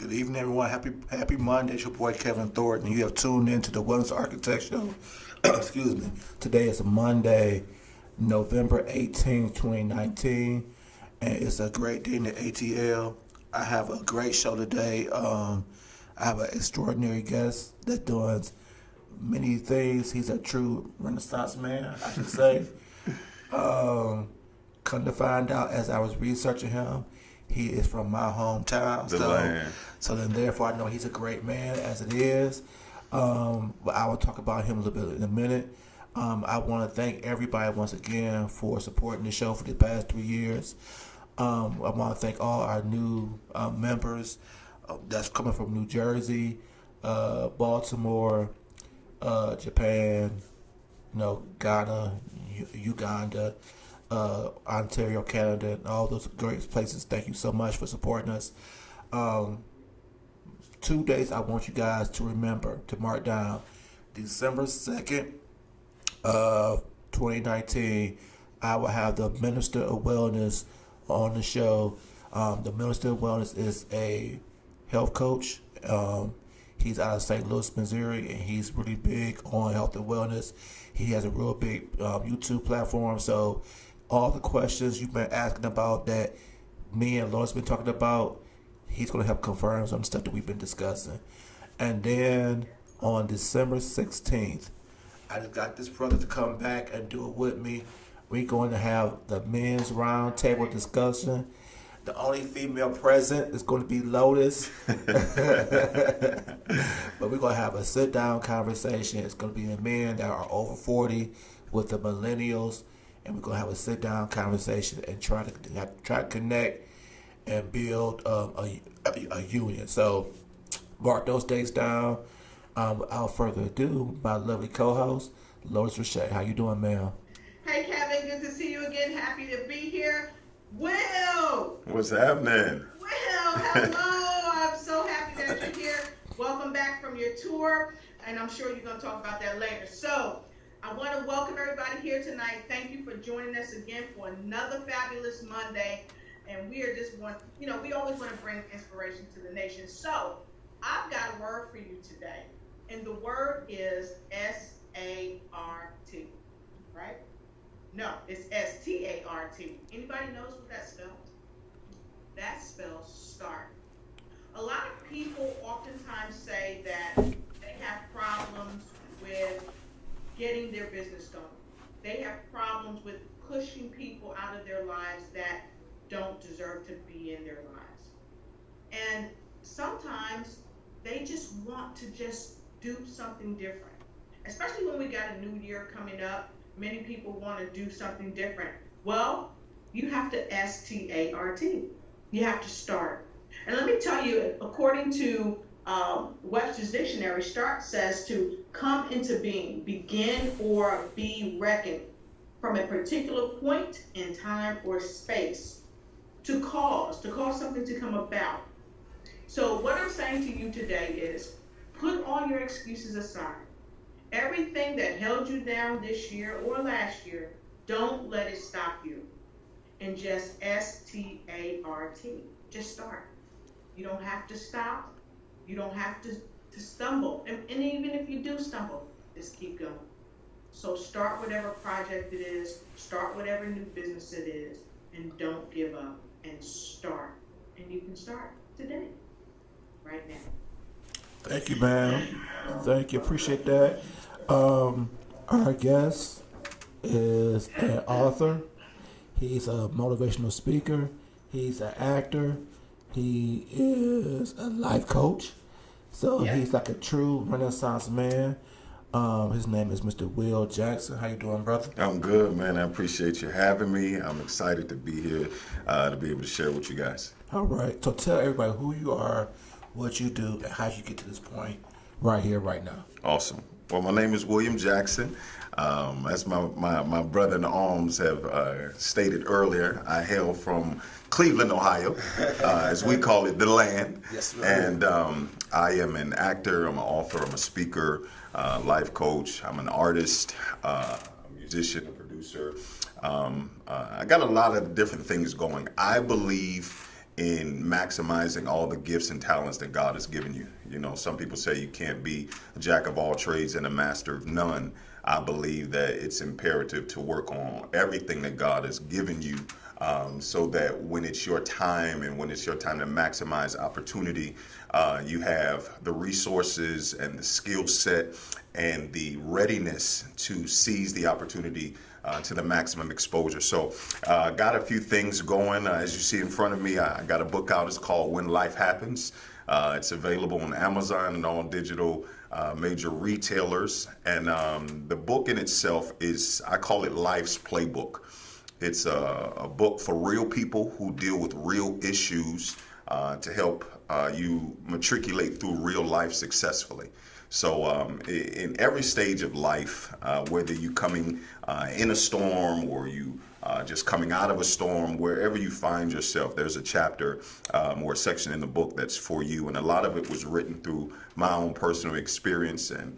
Good evening, everyone. Happy Monday. It's your boy Kevin Thornton. You have tuned in to the Wellness Architect Show. Excuse me. Today is Monday, November 18th, 2019, and it's a great day in the ATL. I have a great show today. I have an extraordinary guest that's doing many things. He's a true Renaissance man, I should say. Come to find out, as I was researching him, he is from my hometown. So then therefore I know he's a great man as it is. But I will talk about him a little bit in a minute. I want to thank everybody once again for supporting the show for the past 3 years. I want to thank all our new members that's coming from New Jersey, Baltimore, Japan, Ghana, Uganda, Ontario, Canada, and all those great places. Thank you so much for supporting us. 2 days I want you guys to remember, to mark down. December 2nd, 2019, I will have the Minister of Wellness on the show. The Minister of Wellness is a health coach. He's out of St. Louis, Missouri, and he's really big on health and wellness. He has a real big YouTube platform, so all the questions you've been asking about that me and Lawrence been talking about, he's going to help confirm some stuff that we've been discussing. And then on December 16th, I just got this brother to come back and do it with me. We're going to have the men's round table discussion. The only female present is going to be Lotus. But we're going to have a sit-down conversation. It's going to be the men that are over 40 with the millennials. And we're going to have a sit-down conversation and try to connect and build a union. So mark those dates down. Without further ado, my lovely co-host, Lotus Rashay. How you doing, ma'am? Hey, Kevin. Good to see you again. Happy to be here. Will! What's happening? Will, hello. I'm so happy that you're here. Welcome back from your tour, and I'm sure you're going to talk about that later. So I want to welcome everybody here tonight. Thank you for joining us again for another fabulous Monday. And we are just we always want to bring inspiration to the nation. So I've got a word for you today. And the word is S-A-R-T, right? No, it's S-T-A-R-T. Anybody knows what that spells? That spells start. A lot of people oftentimes say that they have problems with getting their business going. They have problems with pushing people out of their lives that don't deserve to be in their lives. And sometimes they just want to just do something different. Especially when we got a new year coming up, many people want to do something different. Well, you have to S-T-A-R-T. You have to start. And let me tell you, according to Webster's Dictionary, start says to come into being, begin, or be reckoned from a particular point in time or space. To cause something to come about. So what I'm saying to you today is put all your excuses aside. Everything that held you down this year or last year, don't let it stop you. And just S-T-A-R-T. Just start. You don't have to stop. You don't have to stumble. And even if you do stumble, just keep going. So start whatever project it is. Start whatever new business it is. And don't give up. And start. And you can start today, right now. Thank you, ma'am. Thank you. Appreciate that. Our guest is an author. He's a motivational speaker. He's an actor. He is a life coach. So he's like a true Renaissance man. His name is Mr. Will Jackson. How you doing, brother? I'm good, man. I appreciate you having me. I'm excited to be here to be able to share with you guys. All right. So tell everybody who you are, what you do, and how you get to this point right here, right now. Awesome. Well, my name is William Jackson. As my brother in arms have stated earlier, I hail from Cleveland, Ohio, as we call it, the land. Yes, sir. And I am an actor, I'm an author, I'm a speaker, life coach, I'm an artist, a musician, a producer. I got a lot of different things going. I believe in maximizing all the gifts and talents that God has given you. You know, some people say you can't be a jack of all trades and a master of none. I believe that it's imperative to work on everything that God has given you, so that when it's your time and when it's your time to maximize opportunity, you have the resources and the skill set and the readiness to seize the opportunity to the maximum exposure. So got a few things going. As you see in front of me, I got a book out. It's called When Life Happens. It's available on Amazon and all digital major retailers. And the book in itself is, I call it Life's Playbook. It's a book for real people who deal with real issues to help you matriculate through real life successfully. So in every stage of life, whether you coming in a storm or you just coming out of a storm, wherever you find yourself, there's a chapter or a section in the book that's for you. And a lot of it was written through my own personal experience and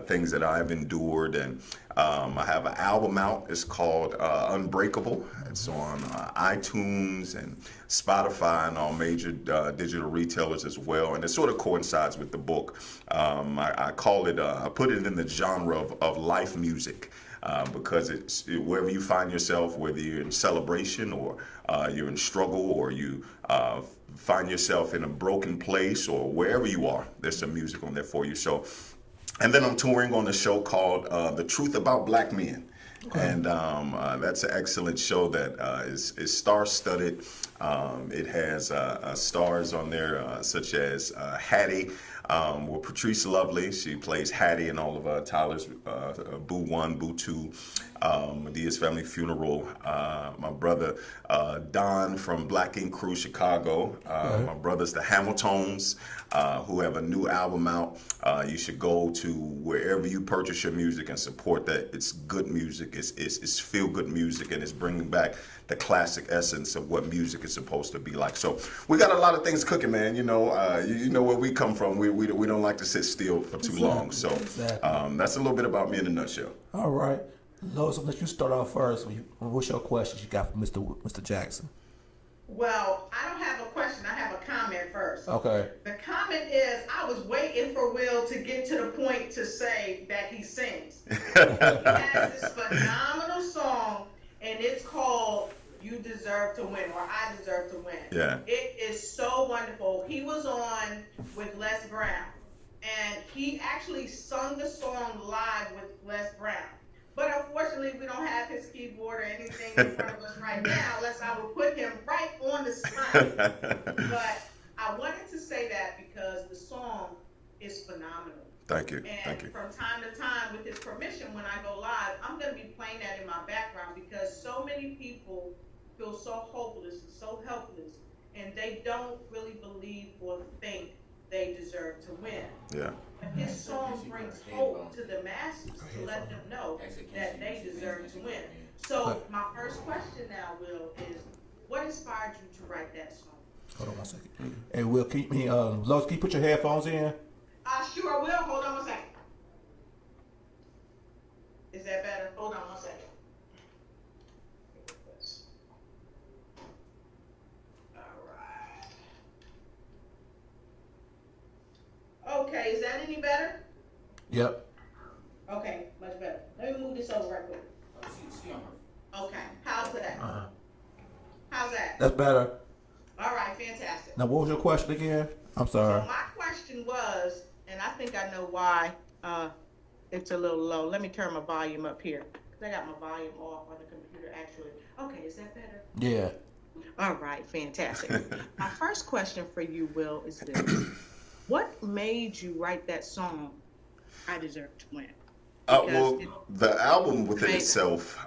things that I've endured. And I have an album out. It's called Unbreakable. It's on iTunes and Spotify and all major digital retailers as well. And it sort of coincides with the book. I call it, I put it in the genre of life music. Because it's wherever you find yourself, whether you're in celebration or you're in struggle or you find yourself in a broken place or wherever you are, there's some music on there for you. So, and then I'm touring on a show called The Truth About Black Men. Okay. And that's an excellent show that is star-studded. It has stars on there such as Hattie, with Patrice Lovely. She plays Hattie in all of Tyler's Boo 1, Boo 2, Medea's Family Funeral. My brother Don from Black Ink Crew Chicago. My brothers the Hamiltons, who have a new album out. You should go to wherever you purchase your music and support that. It's good music. It's feel-good music, and it's bringing back the classic essence of what music is supposed to be like. So we got a lot of things cooking, man. You know, you know where we come from. We don't like to sit still for too long. So that's a little bit about me in a nutshell. All right, Lois, I'll let you start off first. What's your questions you got for Mr. Jackson? Well, I don't have a question. I have a comment first. Okay. The comment is, I was waiting for Will to get to the point to say that he sings. He has this phenomenal song, and it's called You Deserve to Win, or I Deserve to Win. Yeah. It is so wonderful. He was on with Les Brown, and he actually sung the song live with Les Brown. But unfortunately, we don't have his keyboard or anything in front of us right now, unless I would put him right on the spot. But I wanted to say that because the song is phenomenal. Thank you. And Thank you. from time to time, with his permission, when I go live, I'm going to be playing that in my background because so many people feel so hopeless and so helpless, and they don't really believe or think they deserve to win. Yeah. But his song brings hope to the masses to let them know that they deserve to win. So my first question now, Will, is what inspired you to write that song? Hold on one second. Hey, Will, Lois, can you put your headphones in? Sure, I will. Hold on one second. Is that better? Hold on one second. Okay, is that any better? Yep. Okay, much better. Let me move this over right quick. Okay, how's that? How's that? That's better. All right, fantastic. Now, what was your question again? I'm sorry. So my question was, and I think I know why it's a little low. Let me turn my volume up here, because I got my volume off on the computer, actually. Okay, is that better? Yeah. All right, fantastic. My first question for you, Will, is this. What made you write that song, I Deserve to Win? Well, the album within itself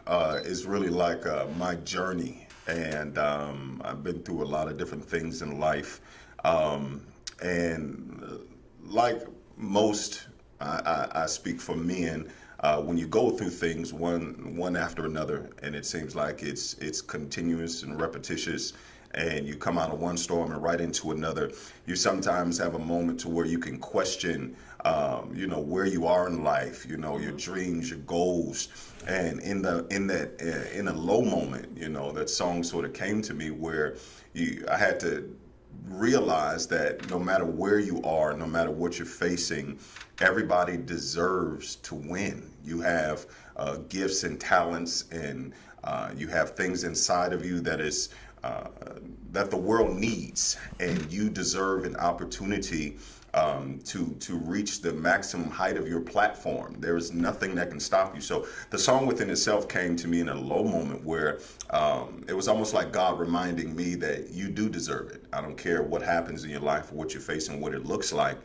is really like my journey. And I've been through a lot of different things in life. And like most, I speak for men, when you go through things one after another, and it seems like it's continuous and repetitious, and you come out of one storm and right into another, you sometimes have a moment to where you can question, where you are in life, your dreams, your goals. And in a low moment, that song sort of came to me where I had to realize that no matter where you are, no matter what you're facing, everybody deserves to win. You have gifts and talents, and you have things inside of you that the world needs, and you deserve an opportunity to reach the maximum height of your platform. There is nothing that can stop you. So the song within itself came to me in a low moment where it was almost like God reminding me that you do deserve it. I don't care what happens in your life or what you're facing, what it looks like.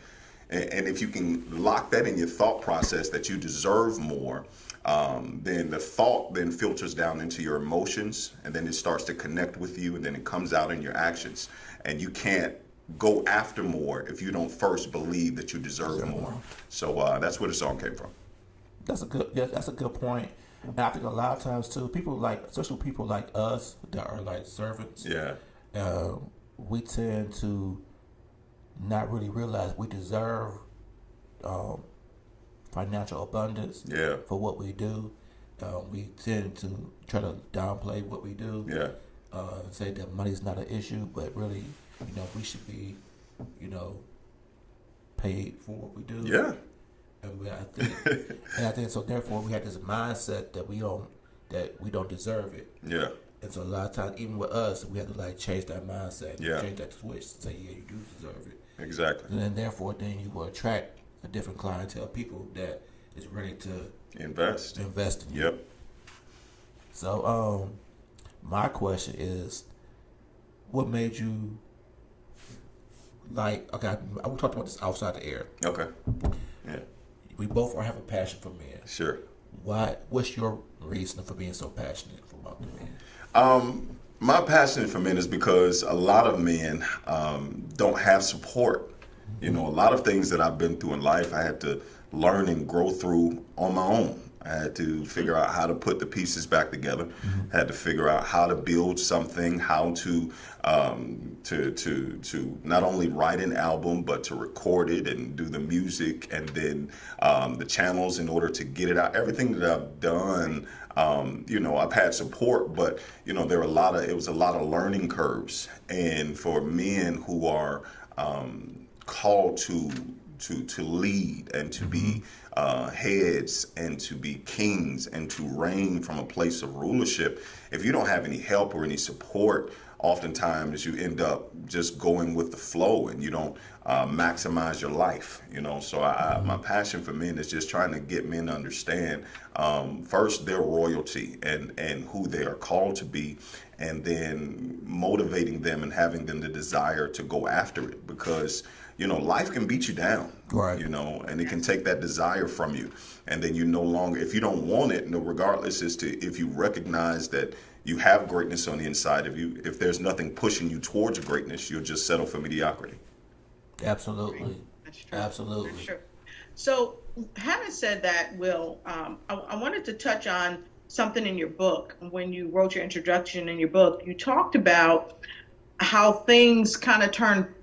And if you can lock that in your thought process that you deserve more, then the thought then filters down into your emotions, and then it starts to connect with you, and then it comes out in your actions. And you can't go after more if you don't first believe that you deserve more. So that's where the song came from. That's a good point. And I think a lot of times too, especially people like us that are like servants, we tend to not really realize we deserve financial abundance for what we do. We tend to try to downplay what we do. Say that money's not an issue, but really, we should be, paid for what we do. Yeah. And I think so. Therefore, we have this mindset that we don't deserve it. Yeah. And so a lot of times, even with us, we have to change that mindset, change that switch, say, yeah, you do deserve it. Exactly. And then therefore, you will attract a different clientele, people that is ready to invest in you. Yep. So, my question is, what made you okay, we talked about this outside the air. Okay. Yeah. We both have a passion for men. Sure. What's your reason for being so passionate about the men? My passion for men is because a lot of men don't have support. A lot of things that I've been through in life, I had to learn and grow through on my own. I had to figure out how to put the pieces back together. I had to figure out how to build something, how to not only write an album, but to record it and do the music, and then the channels in order to get it out. Everything that I've done, I've had support, but it was a lot of learning curves. And for men who are called to lead and to be heads and to be kings and to reign from a place of rulership, if you don't have any help or any support, oftentimes you end up just going with the flow and you don't maximize your life. So my passion for men is just trying to get men to understand first their royalty and who they are called to be, and then motivating them and having them the desire to go after it, because life can beat you down, right? And it can take that desire from you, and then you no longer, if you don't want it, regardless as to if you recognize that you have greatness on the inside of you, if there's nothing pushing you towards greatness, you'll just settle for mediocrity. Absolutely. That's true. Absolutely. That's true. So, having said that, Will, I wanted to touch on something in your book. When you wrote your introduction in your book, you talked about how things kind of turn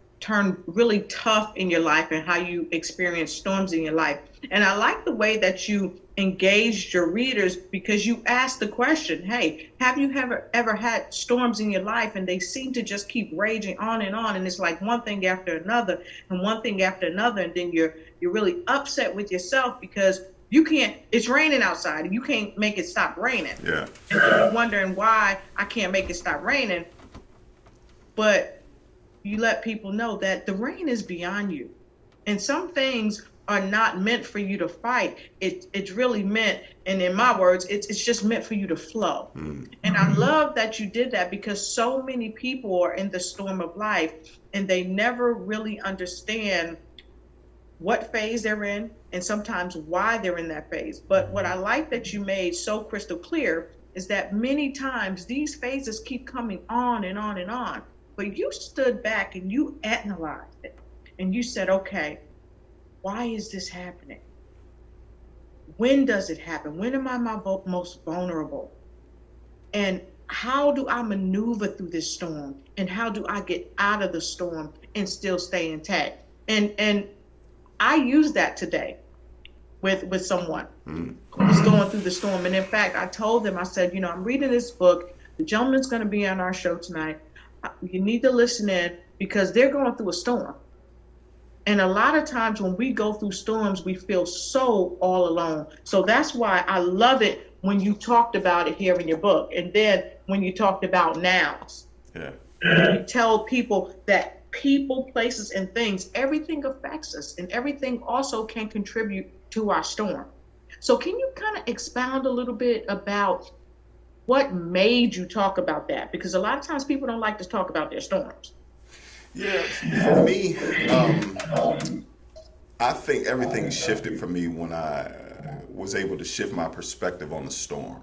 really tough in your life and how you experience storms in your life. And I like the way that you engaged your readers, because you asked the question, hey, have you ever had storms in your life and they seem to just keep raging on, and it's like one thing after another and one thing after another, and then you're really upset with yourself because it's raining outside and you can't make it stop raining. Yeah. And you're wondering why I can't make it stop raining. But you let people know that the rain is beyond you, and some things are not meant for you to fight. It's really meant, and in my words, it's just meant for you to flow. And I love that you did that, because so many people are in the storm of life and they never really understand what phase they're in and sometimes why they're in that phase. But what I like that you made so crystal clear is that many times these phases keep coming on and on and on. But you stood back and you analyzed it and you said, okay, why is this happening? When does it happen? When am I most vulnerable? And how do I maneuver through this storm, and how do I get out of the storm and still stay intact? And I use that today with someone who was going through the storm. And in fact, I told them, I said, I'm reading this book. The gentleman's going to be on our show tonight. You need to listen in because they're going through a storm. And a lot of times when we go through storms, we feel so all alone. So that's why I love it when you talked about it here in your book. And then when you talked about nouns. Yeah. You tell people that people, places, and things, everything affects us, and everything also can contribute to our storm. So can you kind of expound a little bit about what made you talk about that? Because a lot of times people don't like to talk about their storms. Yeah, for me, I think everything shifted for me when I was able to shift my perspective on the storm.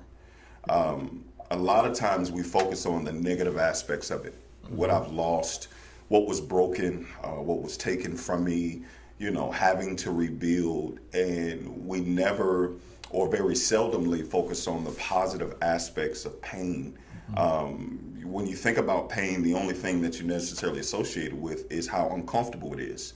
A lot of times we focus on the negative aspects of it, what I've lost, what was broken, what was taken from me, having to rebuild. And we never or very seldomly focus on the positive aspects of pain. When you think about pain, the only thing that you necessarily associate it with is how uncomfortable it is.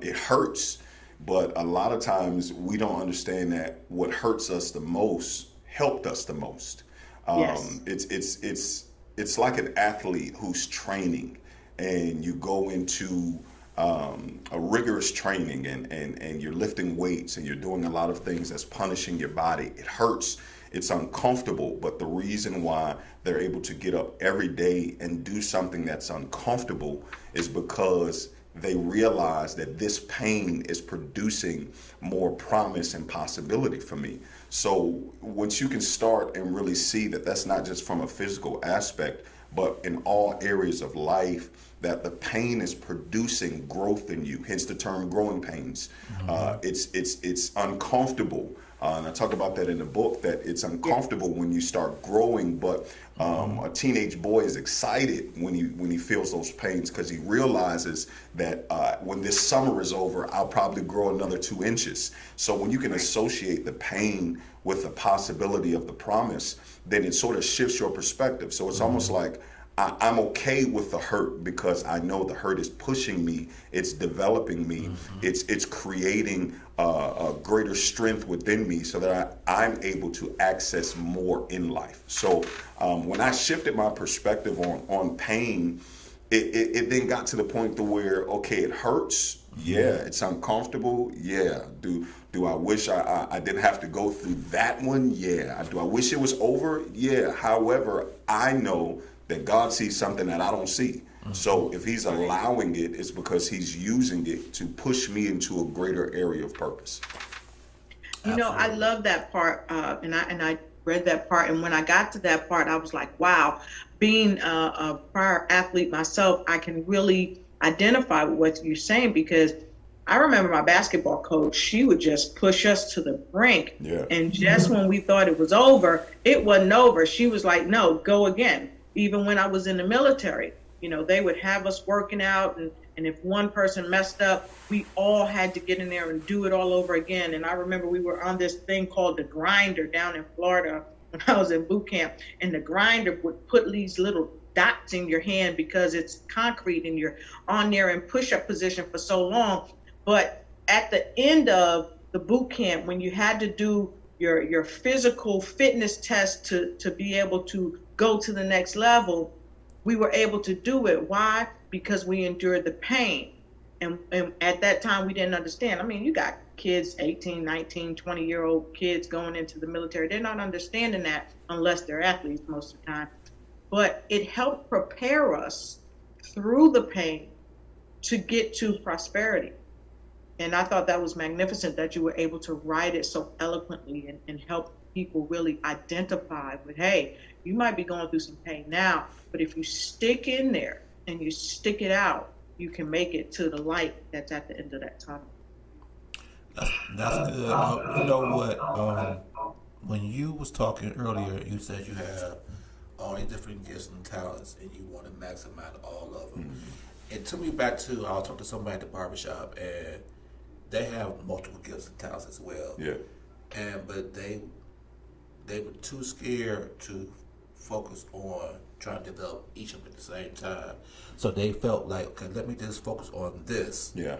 It hurts, but a lot of times we don't understand that what hurts us the most helped us the most. Yes. It's like an athlete who's training, and you go into a rigorous training, and you're lifting weights, and you're doing a lot of things that's punishing your body. It hurts. It's uncomfortable, but the reason why they're able to get up every day and do something that's uncomfortable is because they realize that this pain is producing more promise and possibility for me. So once you can start and really see that that's not just from a physical aspect, but in all areas of life, that the pain is producing growth in you, hence the term growing pains. It's uncomfortable. And I talk about that in the book, that it's uncomfortable when you start growing, but a teenage boy is excited when he feels those pains, because he realizes that when this summer is over, I'll probably grow another 2 inches. So when you can associate the pain with the possibility of the promise, then it sort of shifts your perspective. So it's almost like I'm okay with the hurt because I know the hurt is pushing me, it's developing me, it's creating a greater strength within me so that I'm able to access more in life. So when I shifted my perspective on pain, it then got to the point to where, okay, it hurts. Yeah, it's uncomfortable. Yeah. Do I wish I didn't have to go through that one? Yeah. Do I wish it was over? Yeah. However, I know that God sees something that I don't see. So if he's allowing it, it's because he's using it to push me into a greater area of purpose. I love that part, and I read that part, and when I got to that part, I was like, wow, being a prior athlete myself, I can really identify with what you're saying, because I remember my basketball coach, she would just push us to the brink. Yeah. And just when we thought it was over, it wasn't over. She was like, no, go again. Even when I was in the military, they would have us working out, and if one person messed up, we all had to get in there and do it all over again. And I remember we were on this thing called the grinder down in Florida when I was in boot camp, and the grinder would put these little dots in your hand because it's concrete and you're on there in push-up position for so long. But at the end of the boot camp, when you had to do your physical fitness test to be able to go to the next level, we were able to do it. Why? Because we endured the pain. And at that time, we didn't understand. I mean, you got kids, 18, 19, 20-year-old kids going into the military. They're not understanding that unless they're athletes most of the time. But it helped prepare us through the pain to get to prosperity. And I thought that was magnificent that you were able to write it so eloquently and help people really identify with, hey, you might be going through some pain now, but if you stick in there and you stick it out, you can make it to the light that's at the end of that tunnel. That's good. You know what? When you was talking earlier, you said you have all these different gifts and talents, and you want to maximize all of them. It took me back to, I was talking to somebody at the barbershop, and they have multiple gifts and talents as well. Yeah. But they were too scared to focus on trying to develop each of them at the same time. So they felt like, okay, let me just focus on this. Yeah.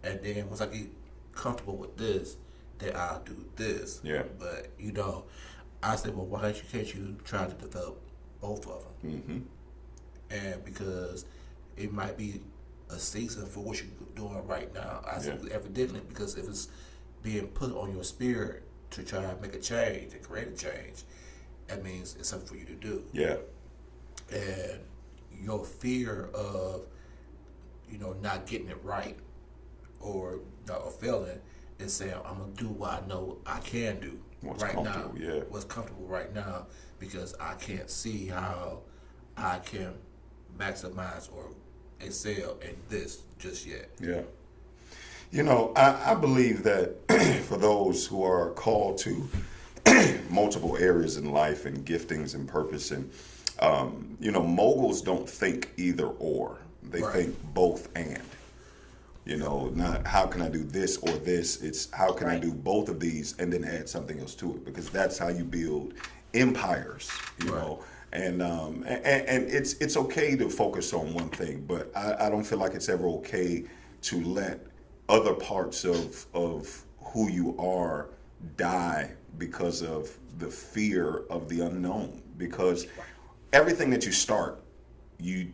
And then once I get comfortable with this, then I'll do this. Yeah. But, I said, well, can't you try to develop both of them? Mm-hmm. And because it might be a season for what you're doing right now. I said, evidently, because if it's being put on your spirit to try to make a change and create a change, that means it's something for you to do. Yeah. And your fear of, not getting it right or failing is saying, I'm going to do what I know I can do right now. What's comfortable right now, because I can't see how I can maximize or excel in this just yet. Yeah. I believe that for those who are called to multiple areas in life and giftings and purpose, and moguls don't think either or. They think both and. Not how can I do this or this. It's how can I do both of these and then add something else to it, because that's how you build empires. You know. And it's okay to focus on one thing, but I don't feel like it's ever okay to let other parts of who you are die because of the fear of the unknown. Because everything that you start, you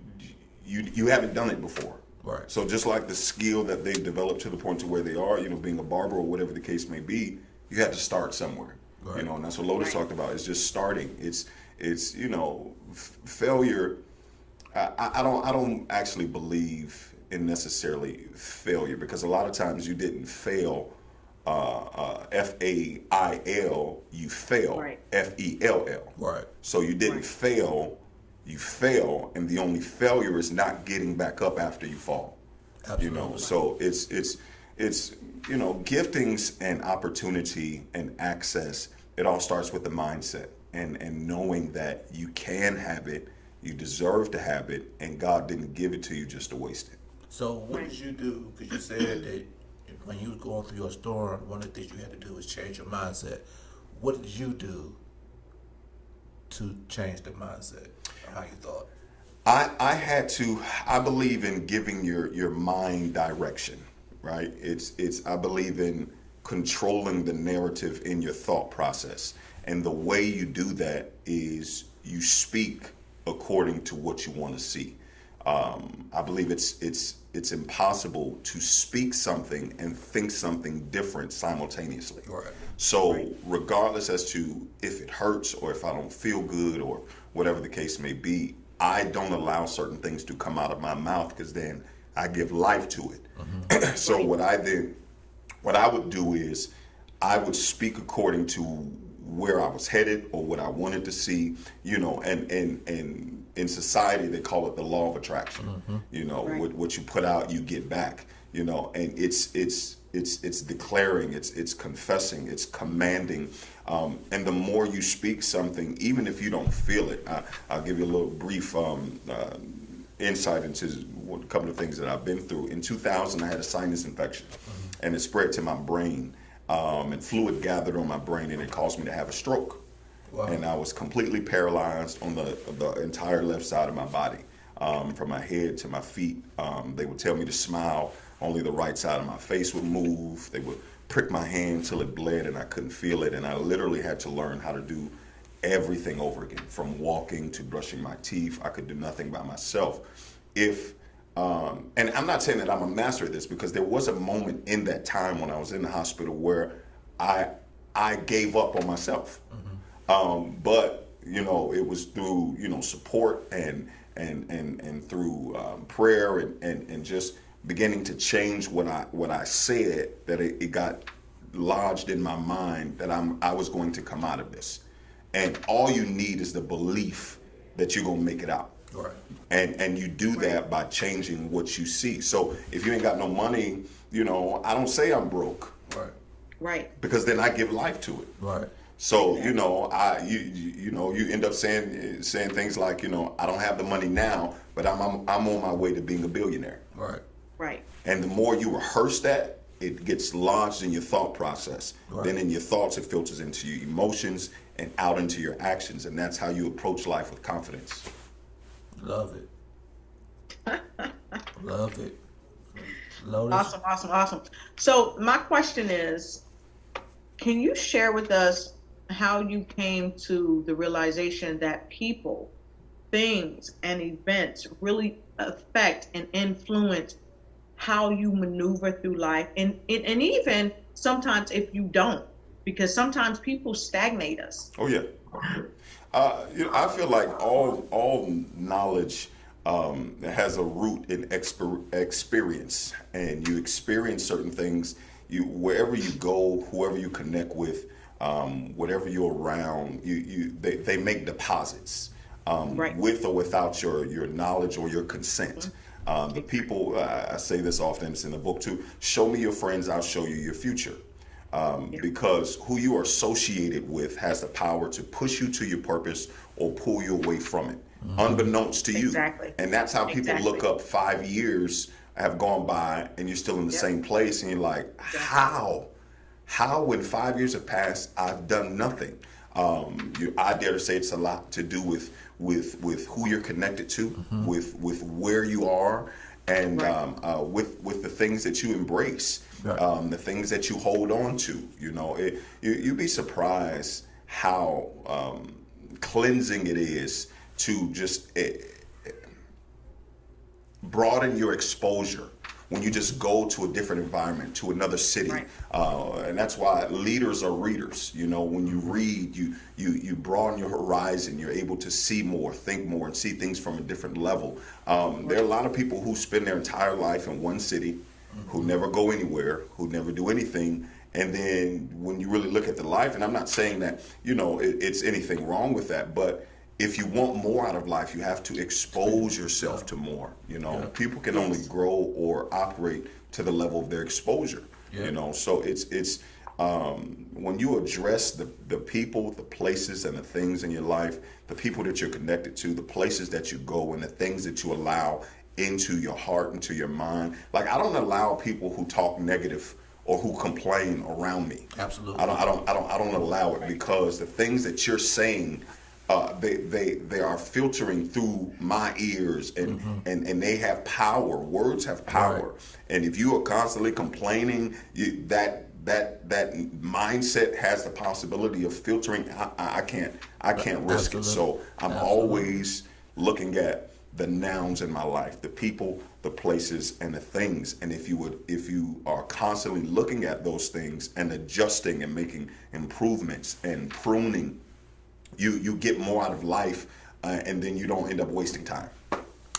haven't done it before. Right. So just like the skill that they've developed to the point to where they are, being a barber or whatever the case may be, you had to start somewhere. Right. And that's what Lotus talked about. It's just starting. It's failure. I don't actually believe in necessarily failure, because a lot of times you didn't fail FAIL, you fail FELL. Right. So you didn't fail, you fail, and the only failure is not getting back up after you fall. Absolutely. So it's giftings and opportunity and access. It all starts with the mindset and knowing that you can have it, you deserve to have it, and God didn't give it to you just to waste it. So what did you do? Because you said that when you was going through your storm, one of the things you had to do was change your mindset. What did you do to change the mindset of how you thought? I believe in giving your mind direction, right? I believe in controlling the narrative in your thought process. And the way you do that is you speak according to what you want to see. I believe it's impossible to speak something and think something different simultaneously. Right. So regardless as to if it hurts or if I don't feel good or whatever the case may be, I don't allow certain things to come out of my mouth, because then I give life to it. Mm-hmm. So what I would do is I would speak according to where I was headed or what I wanted to see, and in society they call it the law of attraction. Mm-hmm. What you put out, you get back, and it's declaring, it's confessing, it's commanding. And the more you speak something, even if you don't feel it, I'll give you a little brief insight into a couple of things that I've been through. In 2000, I had a sinus infection, mm-hmm. and it spread to my brain, and fluid gathered on my brain, and it caused me to have a stroke. Wow. And I was completely paralyzed on the entire left side of my body, from my head to my feet. They would tell me to smile. Only the right side of my face would move. They would prick my hand till it bled and I couldn't feel it. And I literally had to learn how to do everything over again, from walking to brushing my teeth. I could do nothing by myself. And I'm not saying that I'm a master at this, because there was a moment in that time when I was in the hospital where I gave up on myself. Mm-hmm. But it was through support and through prayer and just beginning to change what I said, that it got lodged in my mind that I was going to come out of this. And all you need is the belief that you're gonna make it out. Right. And you do that by changing what you see. So if you ain't got no money, I don't say I'm broke. Right. Right. Because then I give life to it. Right. So you end up saying things like, I don't have the money now, but I'm on my way to being a billionaire. Right. Right. And the more you rehearse that, it gets lodged in your thought process. Right. Then in your thoughts, it filters into your emotions and out into your actions, and that's how you approach life with confidence. Love it. Love it. Lotus. Awesome, awesome, awesome. So my question is, can you share with us how you came to the realization that people, things, and events really affect and influence how you maneuver through life, and even sometimes if you don't, because sometimes people stagnate us. Oh yeah. I feel like all knowledge has a root in experience, and you experience certain things. You wherever you go, whoever you connect with, whatever you're around, they make deposits, Right. with or without your knowledge or your consent. The people, I say this often, it's in the book too, show me your friends, I'll show you your future. Because who you are associated with has the power to push you to your purpose or pull you away from it, unbeknownst to you. Exactly. And that's how people Exactly. look up 5 years have gone by and you're still in the same place, and you're like, how in 5 years have passed, I've done nothing. I dare to say it's a lot to do with who you're connected to, with where you are, and Right. with the things that you embrace, Right. the things that you hold on to. You'd be surprised how cleansing it is to just broaden your exposure when you just go to a different environment, to another city. Right. And that's why leaders are readers. When you read, you broaden your horizon. You're able to see more, think more, and see things from a different level. There are a lot of people who spend their entire life in one city, who never go anywhere, who never do anything. And then when you really look at the life, and I'm not saying that, it's anything wrong with that, but if you want more out of life, you have to expose yourself to more. People can only grow or operate to the level of their exposure. Yeah. So it's when you address the people, the places, and the things in your life, the people that you're connected to, the places that you go, and the things that you allow into your heart, into your mind. Like, I don't allow people who talk negative or who complain around me. Absolutely. I don't allow it, because the things that you're saying, they are filtering through my ears, and they have power. Words have power. Right. And if you are constantly complaining, that mindset has the possibility of filtering. I can't risk it. Absolutely. So I'm always looking at the nouns in my life, the people, the places, and the things. And if you are constantly looking at those things and adjusting and making improvements and pruning, you get more out of life, and then you don't end up wasting time.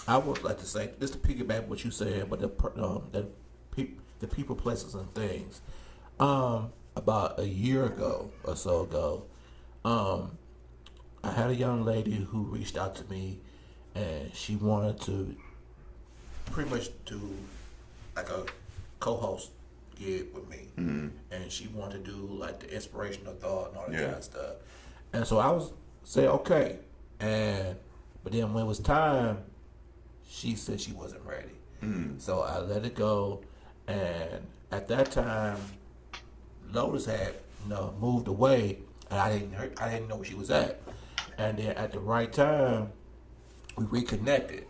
I would like to say, just to piggyback what you said, but the people, places, and things. About a year ago or so ago, I had a young lady who reached out to me, and she wanted to pretty much do like a co-host gig with me, and she wanted to do like the inspirational thought and all that kind of stuff. And so I was say okay, but then when it was time, she said she wasn't ready. So I let it go, and at that time, Lotus had moved away, and I didn't know where she was at. And then at the right time, we reconnected,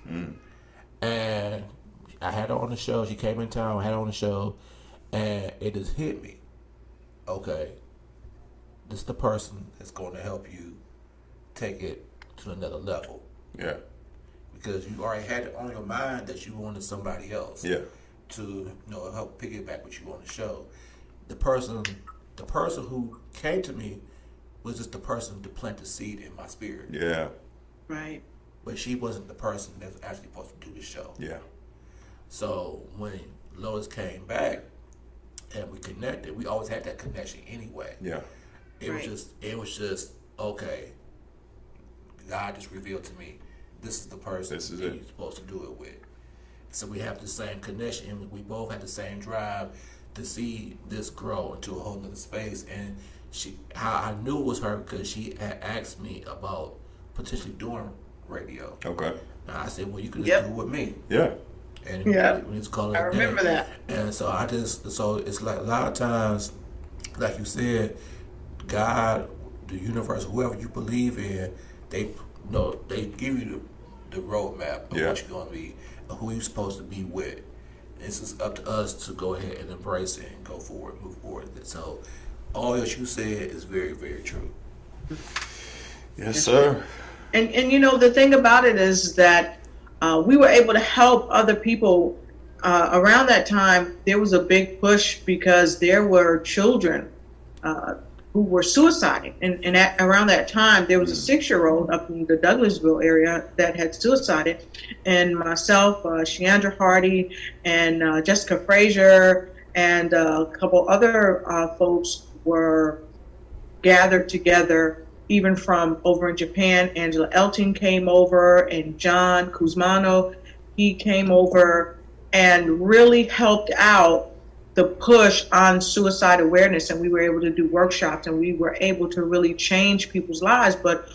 and I had her on the show. She came in town, I had her on the show, and it just hit me. Okay, this is the person that's going to help you take it to another level. Yeah. Because you already had it on your mind that you wanted somebody else. Yeah. To help piggyback what you on the show. The person who came to me was just the person to plant the seed in my spirit. Yeah. Right. But she wasn't the person that was actually supposed to do the show. Yeah. So when Lois came back and we connected, we always had that connection anyway. Yeah. It was just okay. God just revealed to me, this is the person This is that it. you're supposed to do it with. So we have the same connection, and we both had the same drive to see this grow into a whole nother space. And how I knew it was her, because she had asked me about potentially doing radio. Okay. And I said, well, you can just do it with me. Yeah. and Yeah, when he's calling I it day. remember that. And so it's like a lot of times, like you said, God, the universe, whoever you believe in, they give you the roadmap of Yeah. what you're gonna be, and who you're supposed to be with. It's just up to us to go ahead and embrace it and go forward, move forward with it. So, all that you said is very, very true. Yes, sir. And the thing about it is that we were able to help other people. Around that time, there was a big push because there were children uh, who were suiciding. And around that time, there was a 6-year-old up in the Douglasville area that had suicided. And myself, Sheandra Hardy, and Jessica Frazier, and a couple other folks were gathered together, even from over in Japan. Angela Elting came over, and John Kuzmano, he came over and really helped out the push on suicide awareness. And we were able to do workshops, and we were able to really change people's lives. But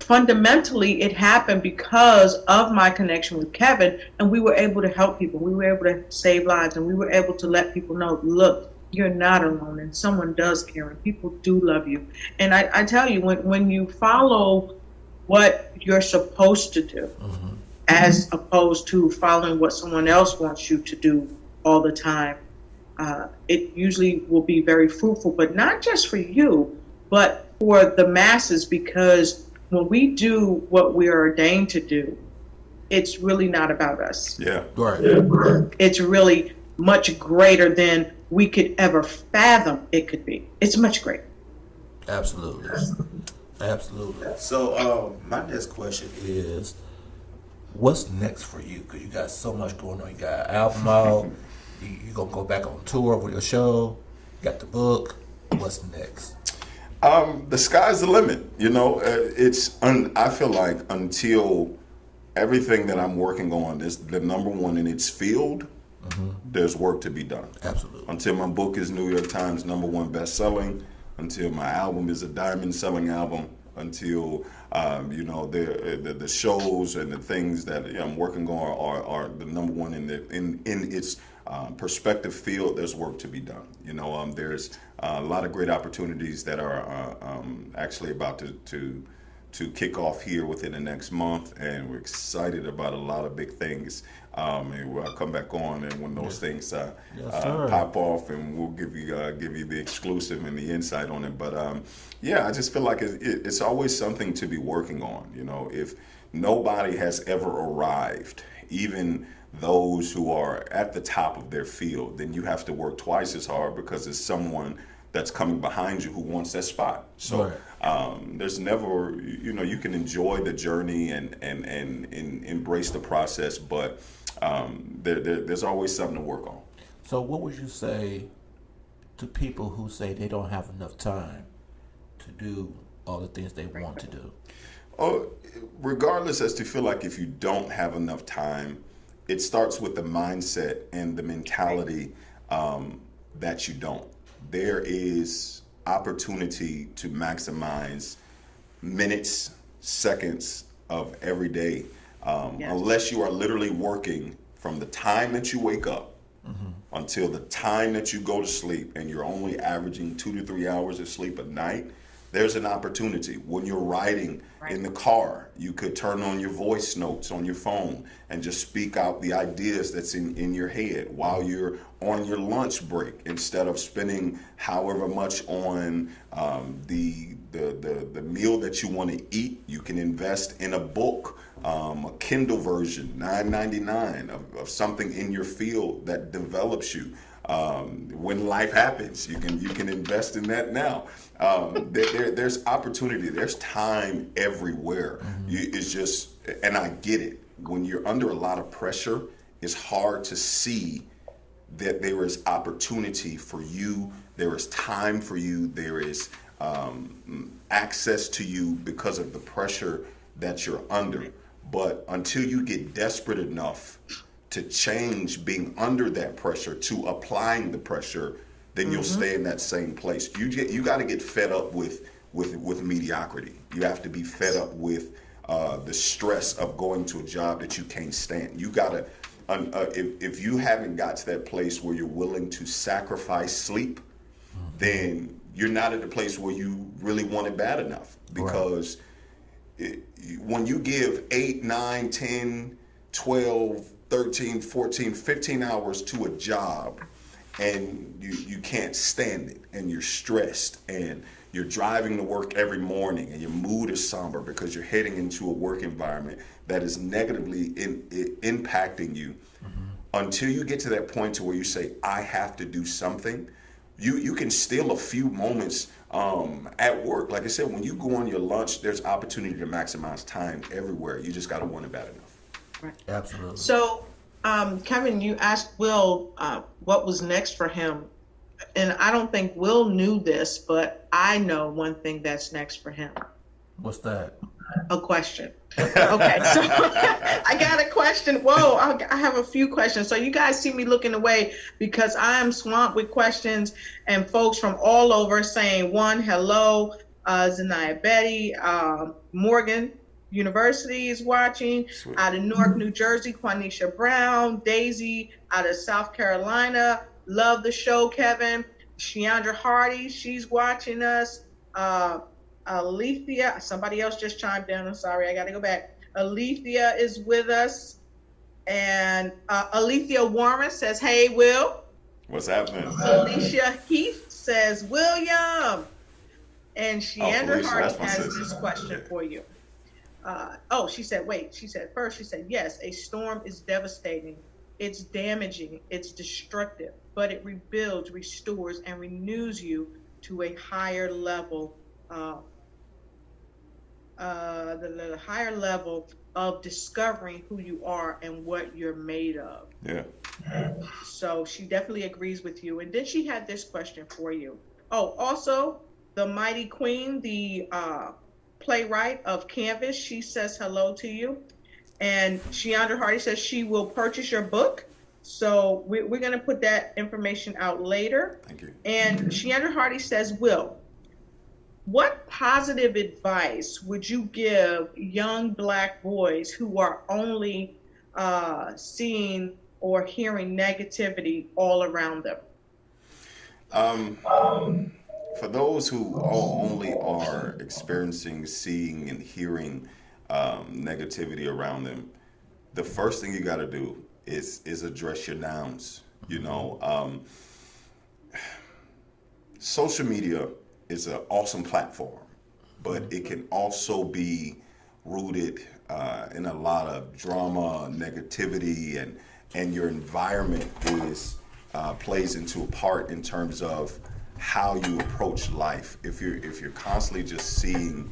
fundamentally, it happened because of my connection with Kevin, and we were able to help people. We were able to save lives, and we were able to let people know, look, you're not alone, and someone does care, and people do love you. And I tell you, when you follow what you're supposed to do, as opposed to following what someone else wants you to do all the time, it usually will be very fruitful, but not just for you, but for the masses, because when we do what we are ordained to do, it's really not about us. Yeah. Right. It's really much greater than we could ever fathom it could be. It's much greater. Absolutely. Absolutely. So, my next question is, what's next for you? Because you got so much going on. You got an album out. You gonna go back on tour with your show. You got the book. What's next? The sky's the limit. I feel like until everything that I'm working on is the number one in its field, there's work to be done. Absolutely. Until my book is New York Times #1 best-selling, until my album is a diamond-selling album, until the shows and the things that I'm working on are the number one in its perspective field. There's work to be done. There's a lot of great opportunities that are actually about to kick off here within the next month, and we're excited about a lot of big things. And we'll come back on, and when those things pop off, and we'll give you the exclusive and the insight on it. But I just feel like it's always something to be working on. If nobody has ever arrived, even those who are at the top of their field, then you have to work twice as hard because there's someone that's coming behind you who wants that spot. So there's never, you can enjoy the journey and embrace the process, but there's always something to work on. So what would you say to people who say they don't have enough time to do all the things they want to do? Oh, regardless as to feel like if you don't have enough time, it starts with the mindset and the mentality that you don't. There is opportunity to maximize minutes, seconds of every day, unless you are literally working from the time that you wake up until the time that you go to sleep, and you're only averaging 2 to 3 hours of sleep a night. There's an opportunity. When you're riding in the car, you could turn on your voice notes on your phone and just speak out the ideas that's in your head while you're on your lunch break, instead of spending however much on the meal that you want to eat. You can invest in a book, a Kindle version, $9.99 of something in your field that develops you. When life happens, you can invest in that now. There's opportunity. There's time everywhere. It's just, and I get it. When you're under a lot of pressure, it's hard to see that there is opportunity for you. There is time for you. There is access to you because of the pressure that you're under. But until you get desperate enough to change being under that pressure to applying the pressure, then you'll stay in that same place. You got to get fed up with mediocrity. You have to be fed up with the stress of going to a job that you can't stand. You got to if you haven't got to that place where you're willing to sacrifice sleep, then you're not at the place where you really want it bad enough. Because when you give 8, 9, 10, 12, 13, 14, 15 hours to a job, and you can't stand it, and you're stressed, and you're driving to work every morning, and your mood is somber because you're heading into a work environment that is negatively impacting you, until you get to that point to where you say, I have to do something, you can steal a few moments at work. Like I said, when you go on your lunch, there's opportunity to maximize time everywhere. You just got to want it bad enough. Right. Absolutely. So, Kevin, you asked Will what was next for him. And I don't think Will knew this, but I know one thing that's next for him. What's that? A question. Okay, so I got a question. Whoa, I have a few questions. So you guys see me looking away because I am swamped with questions and folks from all over saying, one, hello, Zanaya Betty, Morgan University is watching. Sweet. Out of Newark, New Jersey, Quanisha Brown, Daisy out of South Carolina. Love the show, Kevin. Sheandra Hardy, she's watching us. Alethea, somebody else just chimed in. I'm sorry, I got to go back. Alethea is with us. And Alethea Warren says, hey, Will. What's happening? Alicia Heath says, William. And Sheandra Felicia, Hardy that's my has sister. this question for you. She said, yes, a storm is devastating. It's damaging. It's destructive. But it rebuilds, restores, and renews you to a higher level the higher level of discovering who you are and what you're made of. Yeah. So she definitely agrees with you. And then she had this question for you. Oh, also, the Mighty Queen, the playwright of Canvas, she says hello to you. And Sheandra Hardy says she will purchase your book. So we're going to put that information out later. Thank you. And Sheandra Hardy says, Will, what positive advice would you give young Black boys who are only seeing or hearing negativity all around them? For those who only are experiencing, seeing, and hearing negativity around them, the first thing you got to do is address your nouns. You know, social media is an awesome platform, but it can also be rooted in a lot of drama, negativity, and your environment plays into a part in terms of how you approach life. If you're constantly just seeing,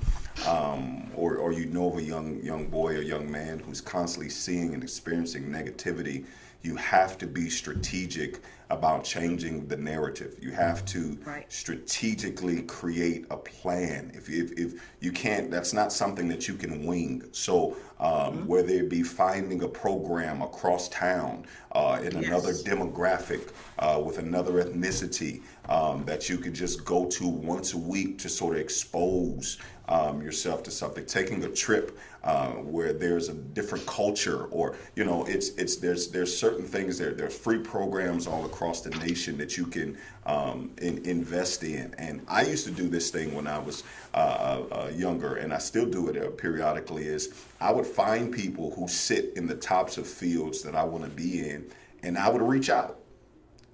or you know of a young boy or young man who's constantly seeing and experiencing negativity, you have to be strategic about changing the narrative. You have to strategically create a plan. If you can't, that's not something that you can wing. So whether it be finding a program across town in another demographic with another ethnicity that you could just go to once a week to sort of expose yourself to something, taking a trip where there's a different culture, or there's certain things there's free programs all across the nation that you can invest in. And I used to do this thing when I was younger, and I still do it periodically, is I would find people who sit in the tops of fields that I want to be in, and I would reach out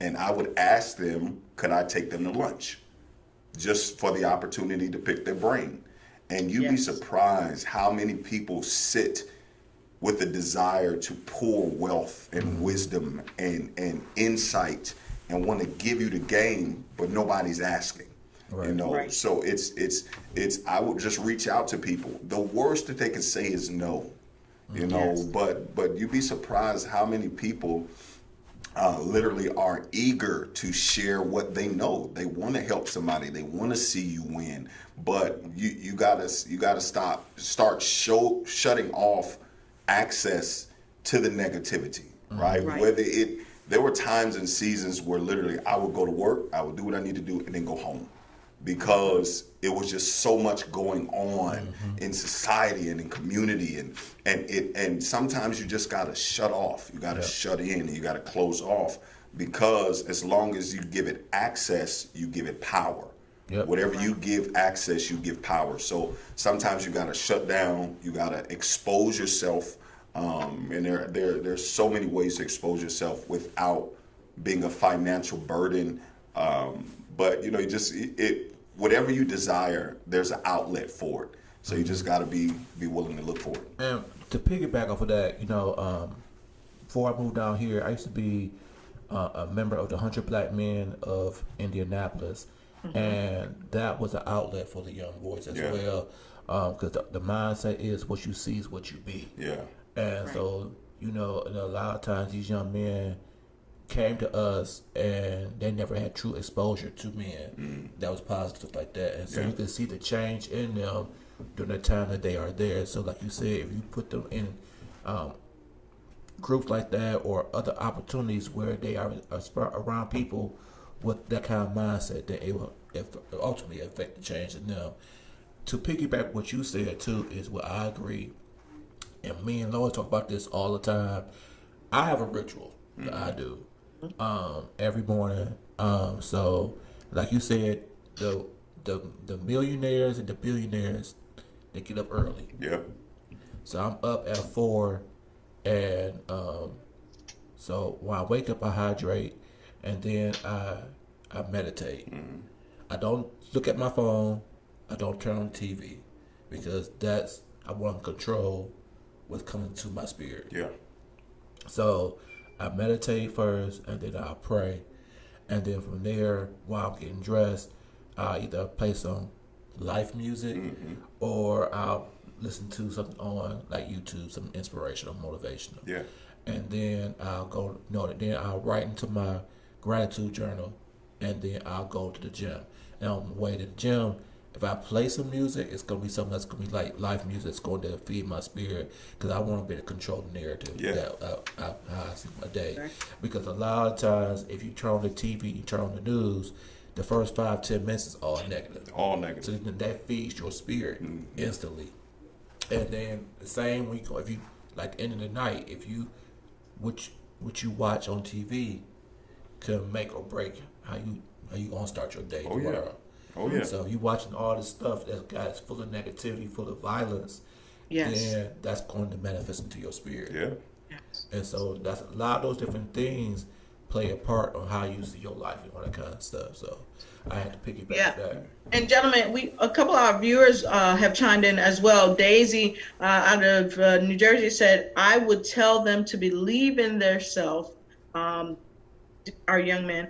and I would ask them, could I take them to lunch just for the opportunity to pick their brain? And you'd be surprised how many people sit with the desire to pour wealth and wisdom and insight and want to give you the game, but nobody's asking. Right. So it's I would just reach out to people. The worst that they can say is no. But you'd be surprised how many people literally are eager to share what they know. They want to help somebody. They want to see you win. But you gotta start shutting off access to the negativity, right? Whether there were times and seasons where literally I would go to work, I would do what I need to do, and then go home. because it was just so much going on in society and in community, and sometimes you just gotta shut off. You gotta shut in. And you gotta close off, because as long as you give it access, you give it power. Yep. Whatever you give access, you give power. So sometimes you gotta shut down. You gotta expose yourself, and there's so many ways to expose yourself without being a financial burden. But you know, whatever you desire, there's an outlet for it. So you just got to be willing to look for it. And to piggyback off of that, you know, before I moved down here, I used to be a member of the 100 Black Men of Indianapolis, and that was an outlet for the young boys as well, because the mindset is what you see is what you be. Yeah. And so, you know, and a lot of times these young men came to us and they never had true exposure to men that was positive like that, and so you can see the change in them during the time that they are there. So like you said, if you put them in groups like that or other opportunities where they are around people with that kind of mindset, then it will ultimately affect the change in them. To piggyback what you said too is what I agree, and me and Lois talk about this all the time. I have a ritual that I do every morning. So, like you said, the millionaires and the billionaires, they get up early. Yeah. So I'm up at 4, and so when I wake up, I hydrate, and then I meditate. I don't look at my phone. I don't turn on TV, because I want to control what's coming to my spirit. Yeah. So I meditate first, and then I'll pray, and then from there, while I'm getting dressed, I'll either play some life music, or I'll listen to something on like YouTube, some inspirational, motivational. Yeah. And then then I'll write into my gratitude journal, and then I'll go to the gym. And on the way to the gym, if I play some music, it's going to be something that's going to be like life music. It's going to feed my spirit, because I want to be able to control the narrative that how I see my day. Okay. Because a lot of times, if you turn on the TV, you turn on the news, the first 5-10 minutes is all negative. All negative. So then that feeds your spirit instantly. And then the same when if you like end of the night, if you what you watch on TV can make or break how you gonna start your day tomorrow. Oh yeah. So you watching all this stuff that's full of negativity, full of violence, then that's going to manifest into your spirit. Yeah. Yes. And so that's a lot of those different things play a part on how you see your life and all that kind of stuff. So I had to piggyback that. And gentlemen, a couple of our viewers have chimed in as well. Daisy out of New Jersey said, I would tell them to believe in themselves, our young men,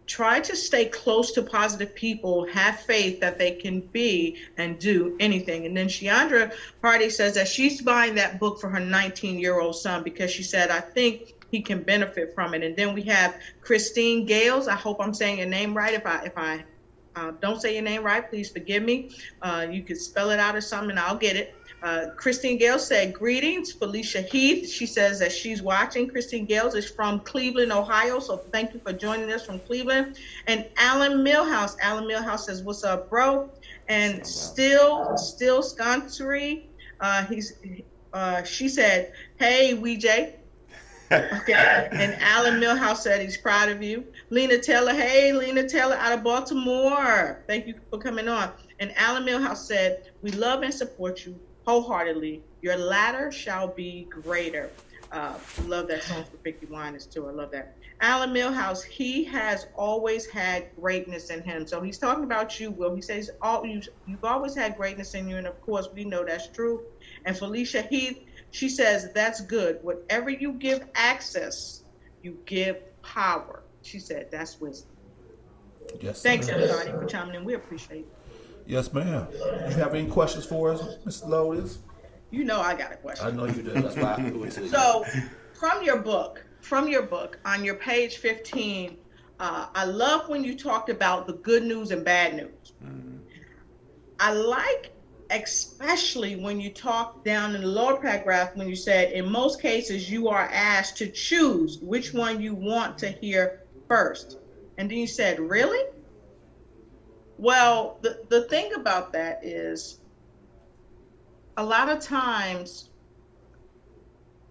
try to stay close to positive people, have faith that they can be and do anything. And then Shiandra Hardy says that she's buying that book for her 19-year-old son, because she said, I think he can benefit from it. And then we have Christine Gales. I hope I'm saying your name right. If I don't say your name right, please forgive me. You could spell it out or something, and I'll get it. Christine Gales said, greetings. Felicia Heath, she says that she's watching. Christine Gales is from Cleveland, Ohio, so thank you for joining us from Cleveland. And Alan Millhouse says, what's up, bro? And still Sconsery, she said, hey, WeJ. Okay, and Alan Millhouse said he's proud of you. Lena Taylor, hey, Lena Taylor out of Baltimore. Thank you for coming on. And Alan Millhouse said, we love and support you wholeheartedly. Your ladder shall be greater. Love that song for Vicky Winans too. I love that. Alan Millhouse, he has always had greatness in him. So he's talking about you, Will. He says you've always had greatness in you, and of course we know that's true. And Felicia Heath, she says, that's good. Whatever you give access, you give power. She said, that's wisdom. Yes. Thanks, everybody, for chiming in. We appreciate it. Yes, ma'am. You have any questions for us, Mr. Lotus? You know I got a question. I know you do. That's why I do it to you. So, from your book, on your page 15, I love when you talked about the good news and bad news. Mm-hmm. I like especially when you talk down in the lower paragraph when you said, in most cases, you are asked to choose which one you want to hear first. And then you said, really? Well, the thing about that is a lot of times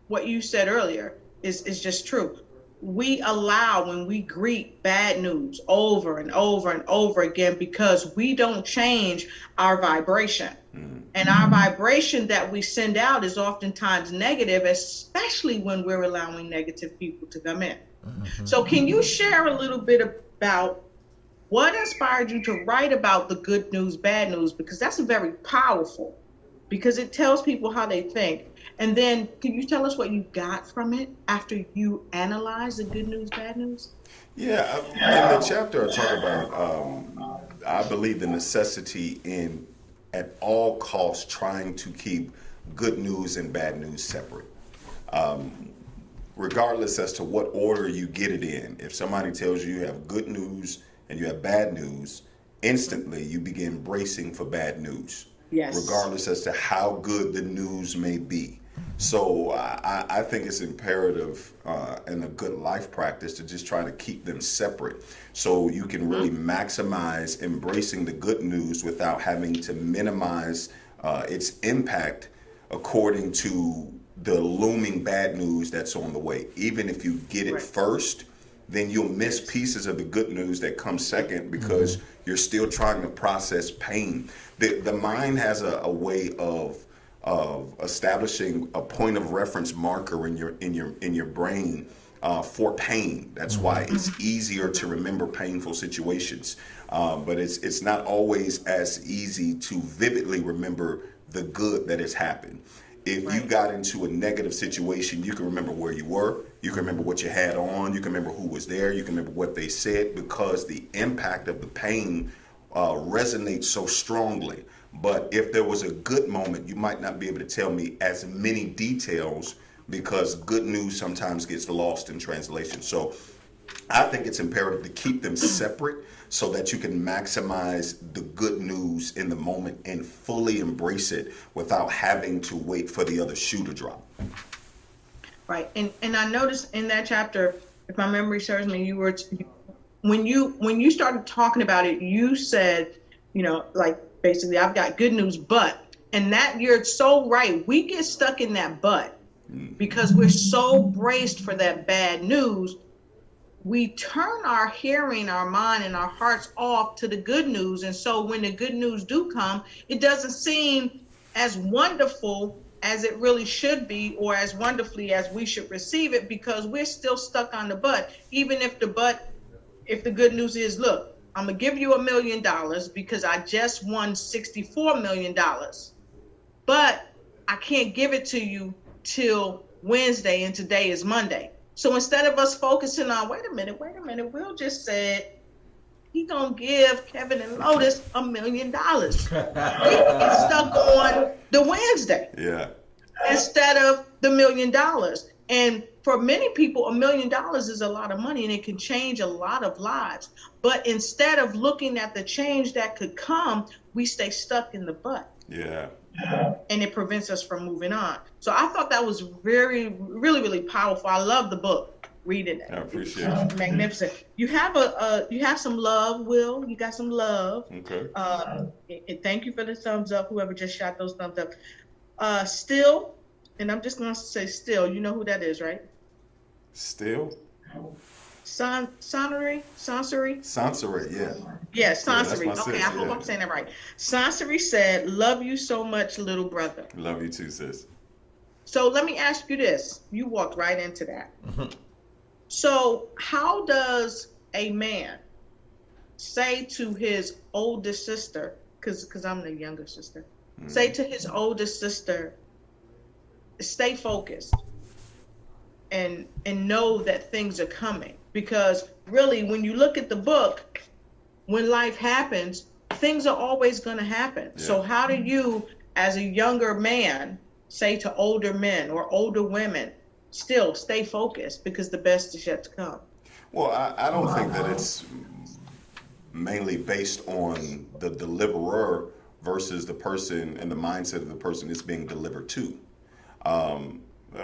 what you said earlier is just true. We allow when we greet bad news over and over and over again because we don't change our vibration. And our vibration that we send out is oftentimes negative, especially when we're allowing negative people to come in. So, can you share a little bit about what inspired you to write about the good news, bad news? Because that's very powerful, because it tells people how they think. And then, can you tell us what you got from it after you analyze the good news, bad news? Yeah, in the chapter I talk about, I believe the necessity in at all costs trying to keep good news and bad news separate. Regardless as to what order you get it in. If somebody tells you you have good news and you have bad news, instantly you begin bracing for bad news. Yes. Regardless as to how good the news may be. So I think it's imperative and a good life practice to just try to keep them separate so you can really maximize embracing the good news without having to minimize its impact according to the looming bad news that's on the way. Even if you get it Right. first, then you'll miss pieces of the good news that come second because you're still trying to process pain. The mind has a way of establishing a point of reference marker in your brain for pain. That's why it's easier to remember painful situations, but it's not always as easy to vividly remember the good that has happened. If you Right. got into a negative situation, you can remember where you were, you can remember what you had on, you can remember who was there, you can remember what they said because the impact of the pain resonates so strongly. But if there was a good moment, you might not be able to tell me as many details because good news sometimes gets lost in translation. So I think it's imperative to keep them separate so that you can maximize the good news in the moment and fully embrace it without having to wait for the other shoe to drop. Right. And I noticed in that chapter, if my memory serves me, you were when you started talking about it, you said, like basically I've got good news, but, and that you're so right. We get stuck in that but because we're so braced for that bad news. We turn our hearing, our mind, and our hearts off to the good news. And so when the good news do come, it doesn't seem as wonderful as it really should be, or as wonderfully as we should receive it, because we're still stuck on the but. Even if if the good news is, look, I'm gonna give you $1 million because I just won $64 million, but I can't give it to you till Wednesday, and today is Monday. So instead of us focusing on, wait a minute, Will just said he gonna give Kevin and Lotus $1 million. We get stuck on the Wednesday Yeah. instead of the $1 million. And for many people, $1 million is a lot of money and it can change a lot of lives. But instead of looking at the change that could come, we stay stuck in the but. Yeah. And it prevents us from moving on. So I thought that was really, really powerful. I love the book. Reading it. I appreciate It's it. magnificent. You have you have some love, Will. You got some love. Okay. And thank you for the thumbs up. Whoever just shot those thumbs up. Still, and I'm just gonna say still. You know who that is, right? Still? Sonnery. Sansaray, yeah. Yeah, that's Sansery. my Okay, sis, I hope yeah. I'm saying that right. Sansery said, "Love you so much, little brother." Love you too, sis. So let me ask you this. You walked right into that. So how does a man say to his oldest sister, because I'm the younger sister, say to his oldest sister, stay focused and know that things are coming? Because really, when you look at the book, when life happens, things are always going to happen. Yeah. So how do you, as a younger man, say to older men or older women, still stay focused because the best is yet to come? Well, I don't think that it's mainly based on the deliverer versus the person and the mindset of the person it's being delivered to.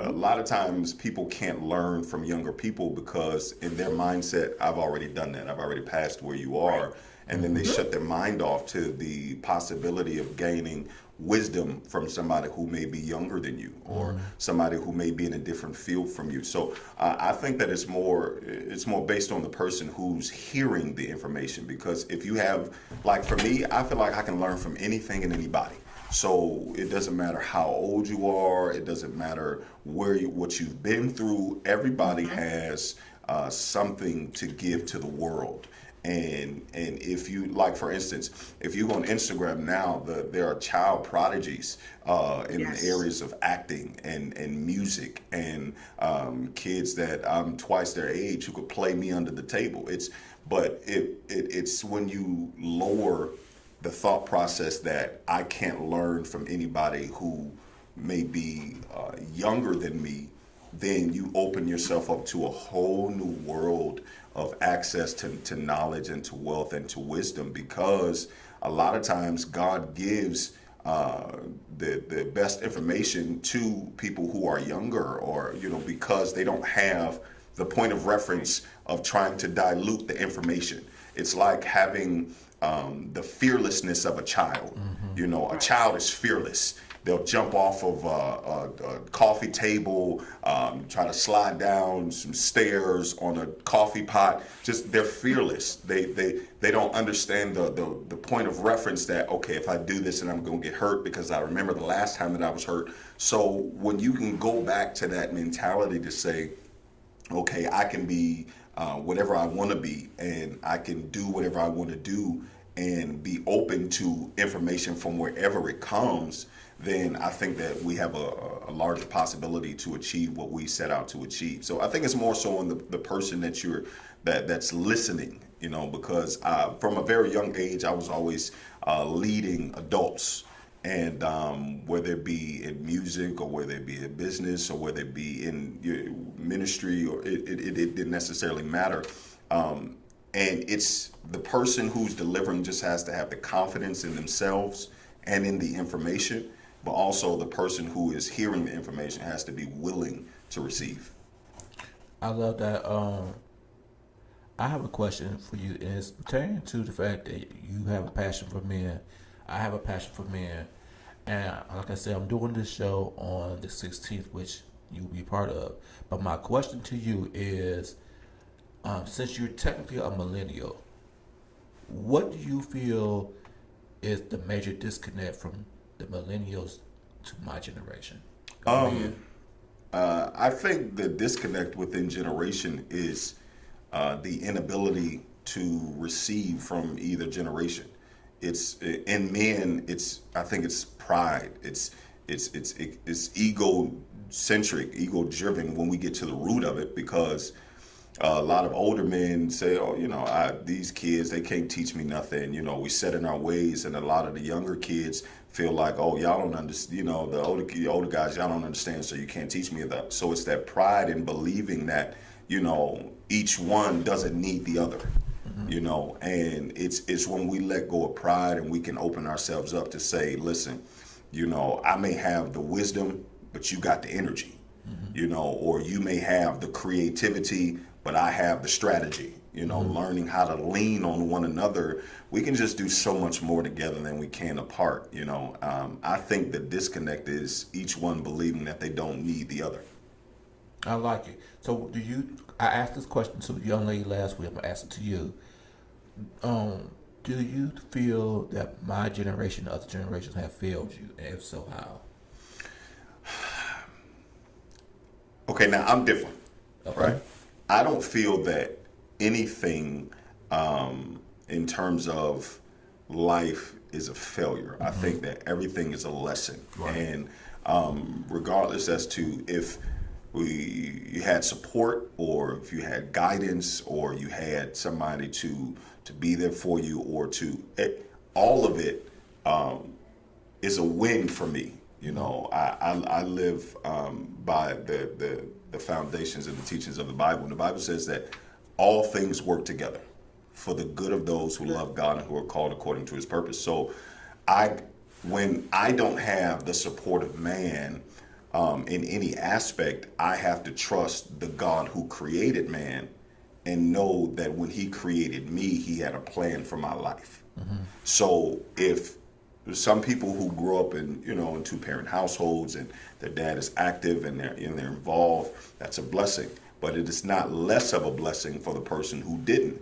A lot of times people can't learn from younger people because in their mindset, I've already done that. I've already passed where you are. and then they shut their mind off to the possibility of gaining wisdom from somebody who may be younger than you, or somebody who may be in a different field from you. So I think that it's more based on the person who's hearing the information, because if you have, like for me, I feel like I can learn from anything and anybody. So it doesn't matter how old you are, it doesn't matter what you've been through. Everybody has something to give to the world. And if you, like, for instance, if you go on Instagram now, there are child prodigies in the areas of acting and music, and kids that I'm twice their age who could play me under the table. It's when you lower the thought process that I can't learn from anybody who may be younger than me, then you open yourself up to a whole new world of access to knowledge and to wealth and to wisdom, because a lot of times God gives the best information to people who are younger, or because they don't have the point of reference of trying to dilute the information. It's like having the fearlessness of a child. A child is fearless. They'll jump off of a coffee table, try to slide down some stairs on a coffee pot. Just, they're fearless. They don't understand the point of reference that, okay, if I do this and I'm going to get hurt, because I remember the last time that I was hurt. So when you can go back to that mentality to say, okay, I can be whatever I want to be, and I can do whatever I want to do, and be open to information from wherever it comes, then I think that we have a larger possibility to achieve what we set out to achieve. So I think it's more so on the person that's listening, because from a very young age, I was always leading adults. And whether it be in music, or whether it be in business, or whether it be in ministry, or it didn't necessarily matter. And it's the person who's delivering just has to have the confidence in themselves and in the information, but also the person who is hearing the information has to be willing to receive. I love that. I have a question for you, and it's pertaining to the fact that you have a passion for men. I have a passion for men. And like I said, I'm doing this show on the 16th, which you'll be part of. But my question to you is, since you're technically a millennial, what do you feel is the major disconnect from the millennials to my generation? I think the disconnect within generation is the inability to receive from either generation. It's in men. I think it's pride. It's egocentric, ego driven when we get to the root of it, because a lot of older men say, "Oh, these kids, they can't teach me nothing." We set in our ways, and a lot of the younger kids feel like, "Oh, y'all don't understand. The older guys, y'all don't understand, so you can't teach me that." So it's that pride in believing that each one doesn't need the other. And it's when we let go of pride and we can open ourselves up to say, listen, I may have the wisdom, but you got the energy, or you may have the creativity, but I have the strategy, learning how to lean on one another. We can just do so much more together than we can apart. I think the disconnect is each one believing that they don't need the other. I like it. So I asked this question to the young lady last week. I'm going to ask it to you. Do you feel that my generation and other generations have failed you? And if so, how? Okay, now I'm different, Okay. right? I don't feel that anything in terms of life is a failure. I think that everything is a lesson. Right. And regardless as to if you had support, or if you had guidance, or you had somebody to be there for you, or all of it is a win for me. I live by the foundations and the teachings of the Bible. And the Bible says that all things work together for the good of those who love God and who are called according to his purpose. So when I don't have the support of man, in any aspect, I have to trust the God who created man and know that when he created me, he had a plan for my life. So if some people who grow up in, in two-parent households and their dad is active and they're involved, that's a blessing. But it is not less of a blessing for the person who didn't,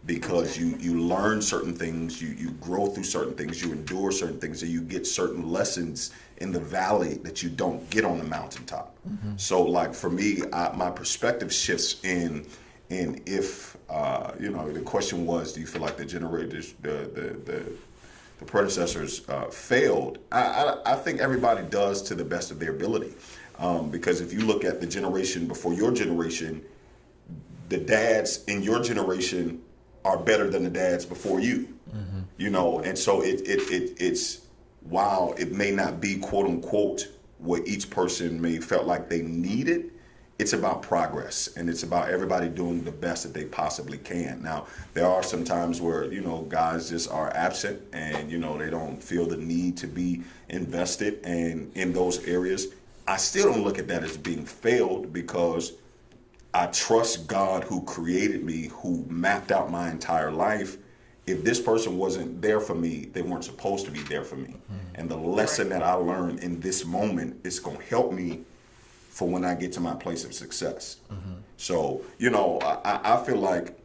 because you learn certain things, you grow through certain things, you endure certain things, and you get certain lessons in the valley that you don't get on the mountaintop. So like for me, my perspective shifts in if the question was, do you feel like the generators, the predecessors failed? I think everybody does to the best of their ability, because if you look at the generation before your generation, the dads in your generation are better than the dads before you, and so it's while it may not be quote unquote what each person may felt like they needed, it's about progress, and it's about everybody doing the best that they possibly can. Now, there are some times where, guys just are absent and, they don't feel the need to be invested and in those areas. I still don't look at that as being failed, because I trust God who created me, who mapped out my entire life. If this person wasn't there for me, they weren't supposed to be there for me. And the lesson that I learned in this moment is going to help me for when I get to my place of success. So, I feel like,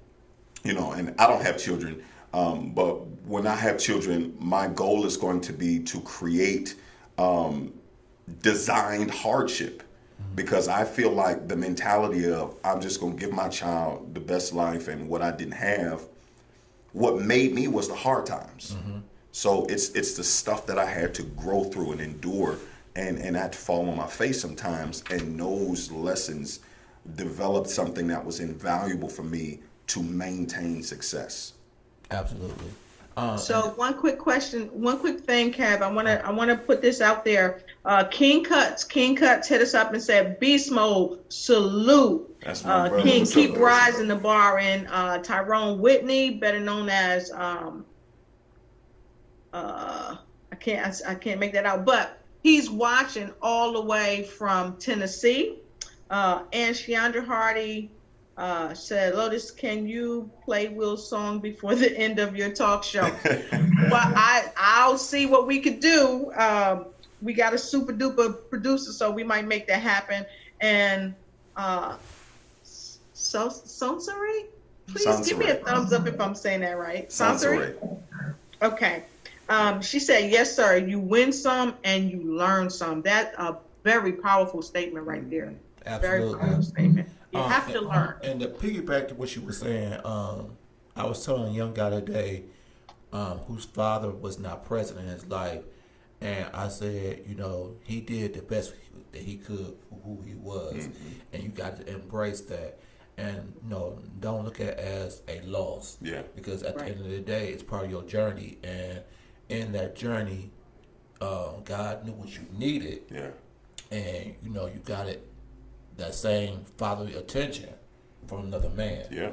and I don't have children, but when I have children, my goal is going to be to create designed hardship, because I feel like the mentality of I'm just going to give my child the best life, and what I didn't have, what made me was the hard times. So it's the stuff that I had to grow through and endure, and I had to fall on my face sometimes, and those lessons developed something that was invaluable for me to maintain success. Absolutely. So one quick thing, Kev. I wanna put this out there. King Cuts hit us up and said, "Beast mode, salute." That's my brother. King, What's keep up, rising the bar. And Tyrone Whitney, better known as I can't make that out, but he's watching all the way from Tennessee. And Sheandra Hardy said, "Lotus, can you play Will's song before the end of your talk show?" Well, I'll see what we could do. We got a super duper producer, so we might make that happen. And Sonsari, please give me a thumbs up if I'm saying that right. Sonsari? Okay. She said, "Yes, sir. You win some and you learn some." That's a very powerful statement right there. Absolutely. Very powerful statement. You have to learn. And to piggyback to what you were saying, I was telling a young guy today whose father was not present in his life, and I said, he did the best that he could for who he was, and you got to embrace that. And don't look at it as a loss. Yeah. Because at the end of the day, it's part of your journey, and in that journey, God knew what you needed. Yeah. And you got it, that same fatherly attention from another man. Yeah.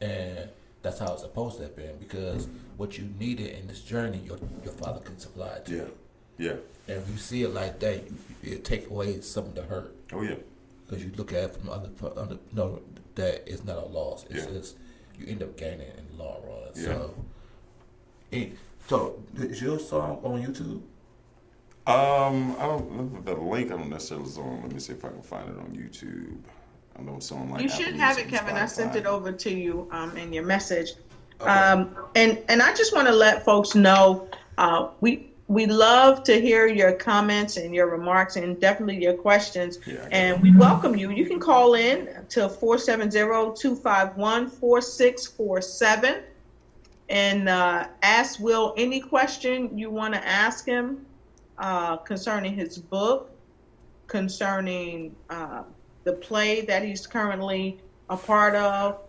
And that's how it's supposed to have been, because what you needed in this journey, your father can supply it to you. Yeah. And if you see it like that, it take away some of the hurt. Oh yeah. Because you look at it from under that it's not a loss. It's just you end up gaining in the long run. Yeah. So is your song on YouTube? I don't. The link I don't necessarily is on. Let me see if I can find it on YouTube. I know it's on like. You Apple should have it, Music and Kevin. I sent it Spotify. over to you in your message. Okay. And I just want to let folks know we love to hear your comments and your remarks, and definitely your questions. Yeah, and we welcome you. You can call in to 470-251-4647 and ask Will any question you want to ask him concerning his book, concerning the play that he's currently a part of,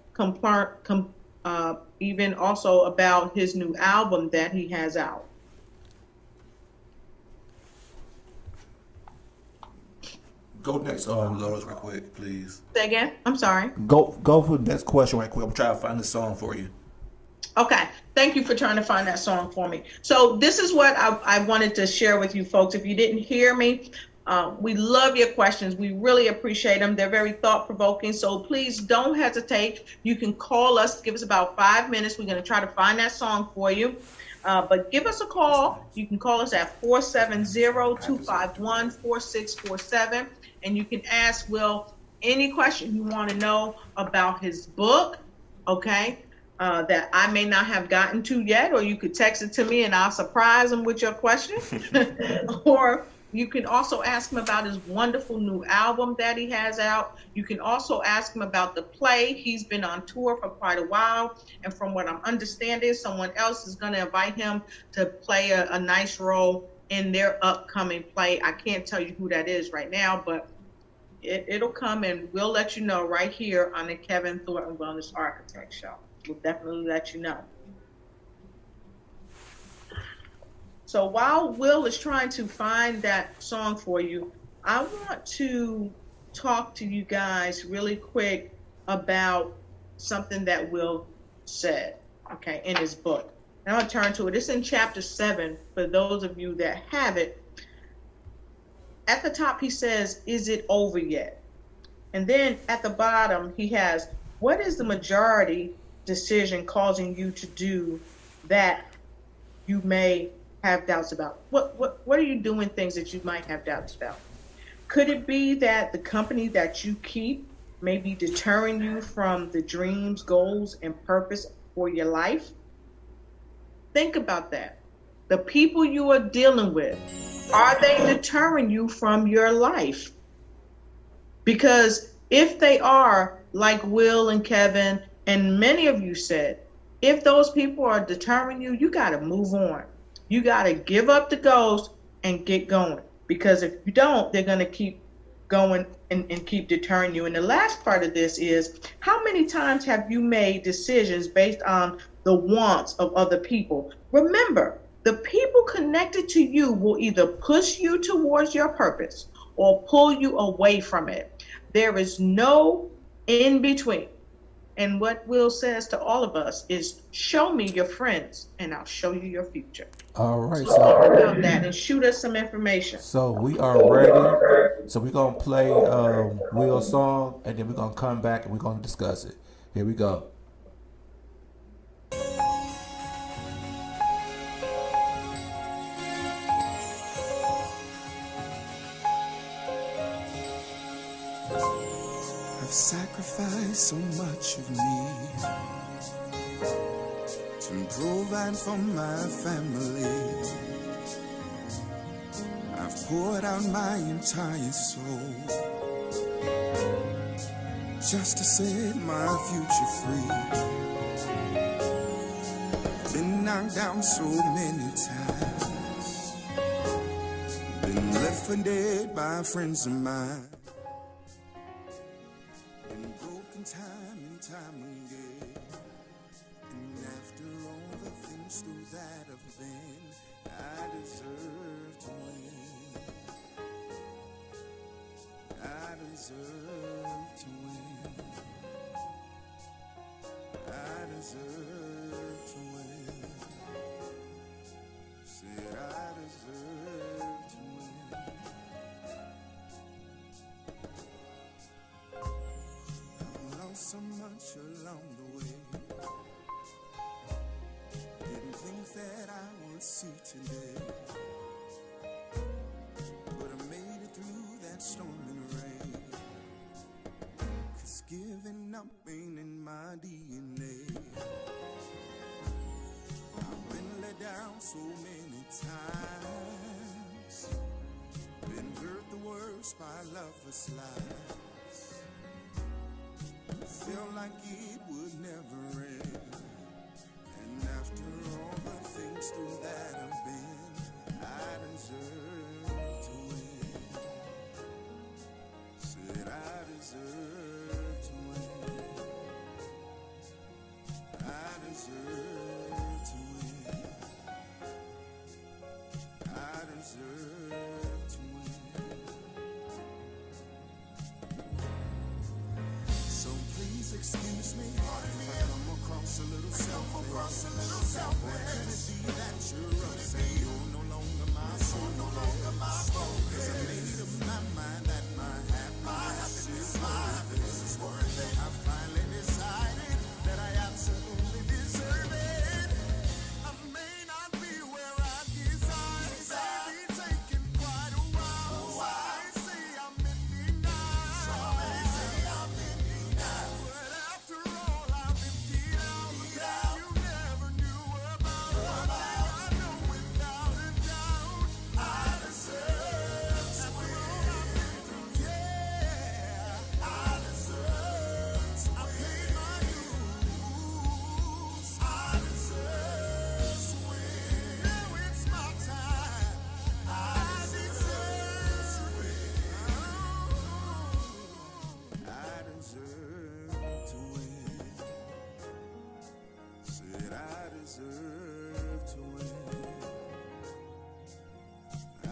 even also about his new album that he has out. Go next, Lotus, real quick, please. Say again? I'm sorry. Go for the next question right quick. I'm trying to find the song for you. Okay. Thank you for trying to find that song for me. So this is what I wanted to share with you folks. If you didn't hear me, We love your questions. We really appreciate them. They're very thought-provoking, so please don't hesitate. You can call us. Give us about 5 minutes. We're going to try to find that song for you. But give us a call. You can call us at 470-251-4647, and you can ask Will any question you want to know about his book, okay, that I may not have gotten to yet, or you could text it to me and I'll surprise him with your question. Or you can also ask him about his wonderful new album that he has out. You can also ask him about the play. He's been on tour for quite a while, and from what I'm understanding, someone else is going to invite him to play a nice role in their upcoming play. I can't tell you who that is right now, but it'll come, and we'll let you know right here on the Kevin Thornton Wellness Architect Show. We'll definitely let you know. So while Will is trying to find that song for you, I want to talk to you guys really quick about something that Will said, okay, in his book. And I'll turn to it. It's in chapter 7 for those of you that have it. At the top, he says, "Is it over yet?" And then at the bottom, he has, "What is the majority decision causing you to do that you may have doubts about?" What are you doing things that you might have doubts about? Could it be that the company that you keep may be deterring you from the dreams, goals, and purpose for your life? Think about that. The people you are dealing with, are they deterring you from your life? Because if they are, like Will and Kevin and many of you said, if those people are deterring you, you got to move on. You got to give up the ghost and get going. Because if you don't, they're going to keep going and keep deterring you. And the last part of this is, how many times have you made decisions based on the wants of other people? Remember, the people connected to you will either push you towards your purpose or pull you away from it. There is no in between. And what Will says to all of us is, show me your friends and I'll show you your future. All right, So talk about that and shoot us some information. so we are ready. So we're gonna play Will's song, and then we're gonna come back and we're gonna discuss it. Here we go. I've sacrificed so much of me to provide for my family. I've poured out my entire soul just to set my future free. Been knocked down so many times, been left for dead by friends of mine. Time and time again, and after all the things through that I've been, I deserve to win. I deserve to win. I deserve to win. Said I deserve to win. So much along the way, didn't think that I would see today, but I made it through that storm and rain, 'cause giving up ain't in my DNA. I've been let down so many times, been hurt the worst by loveless lies. Felt like it would never end, and after all the things through that I've been, I deserve to win. Said I deserve to win. I deserve to win. I deserve to win. Excuse me if I come across a little selfish. Or can it be that you're upset? You're no longer my soul. 'Cause I made a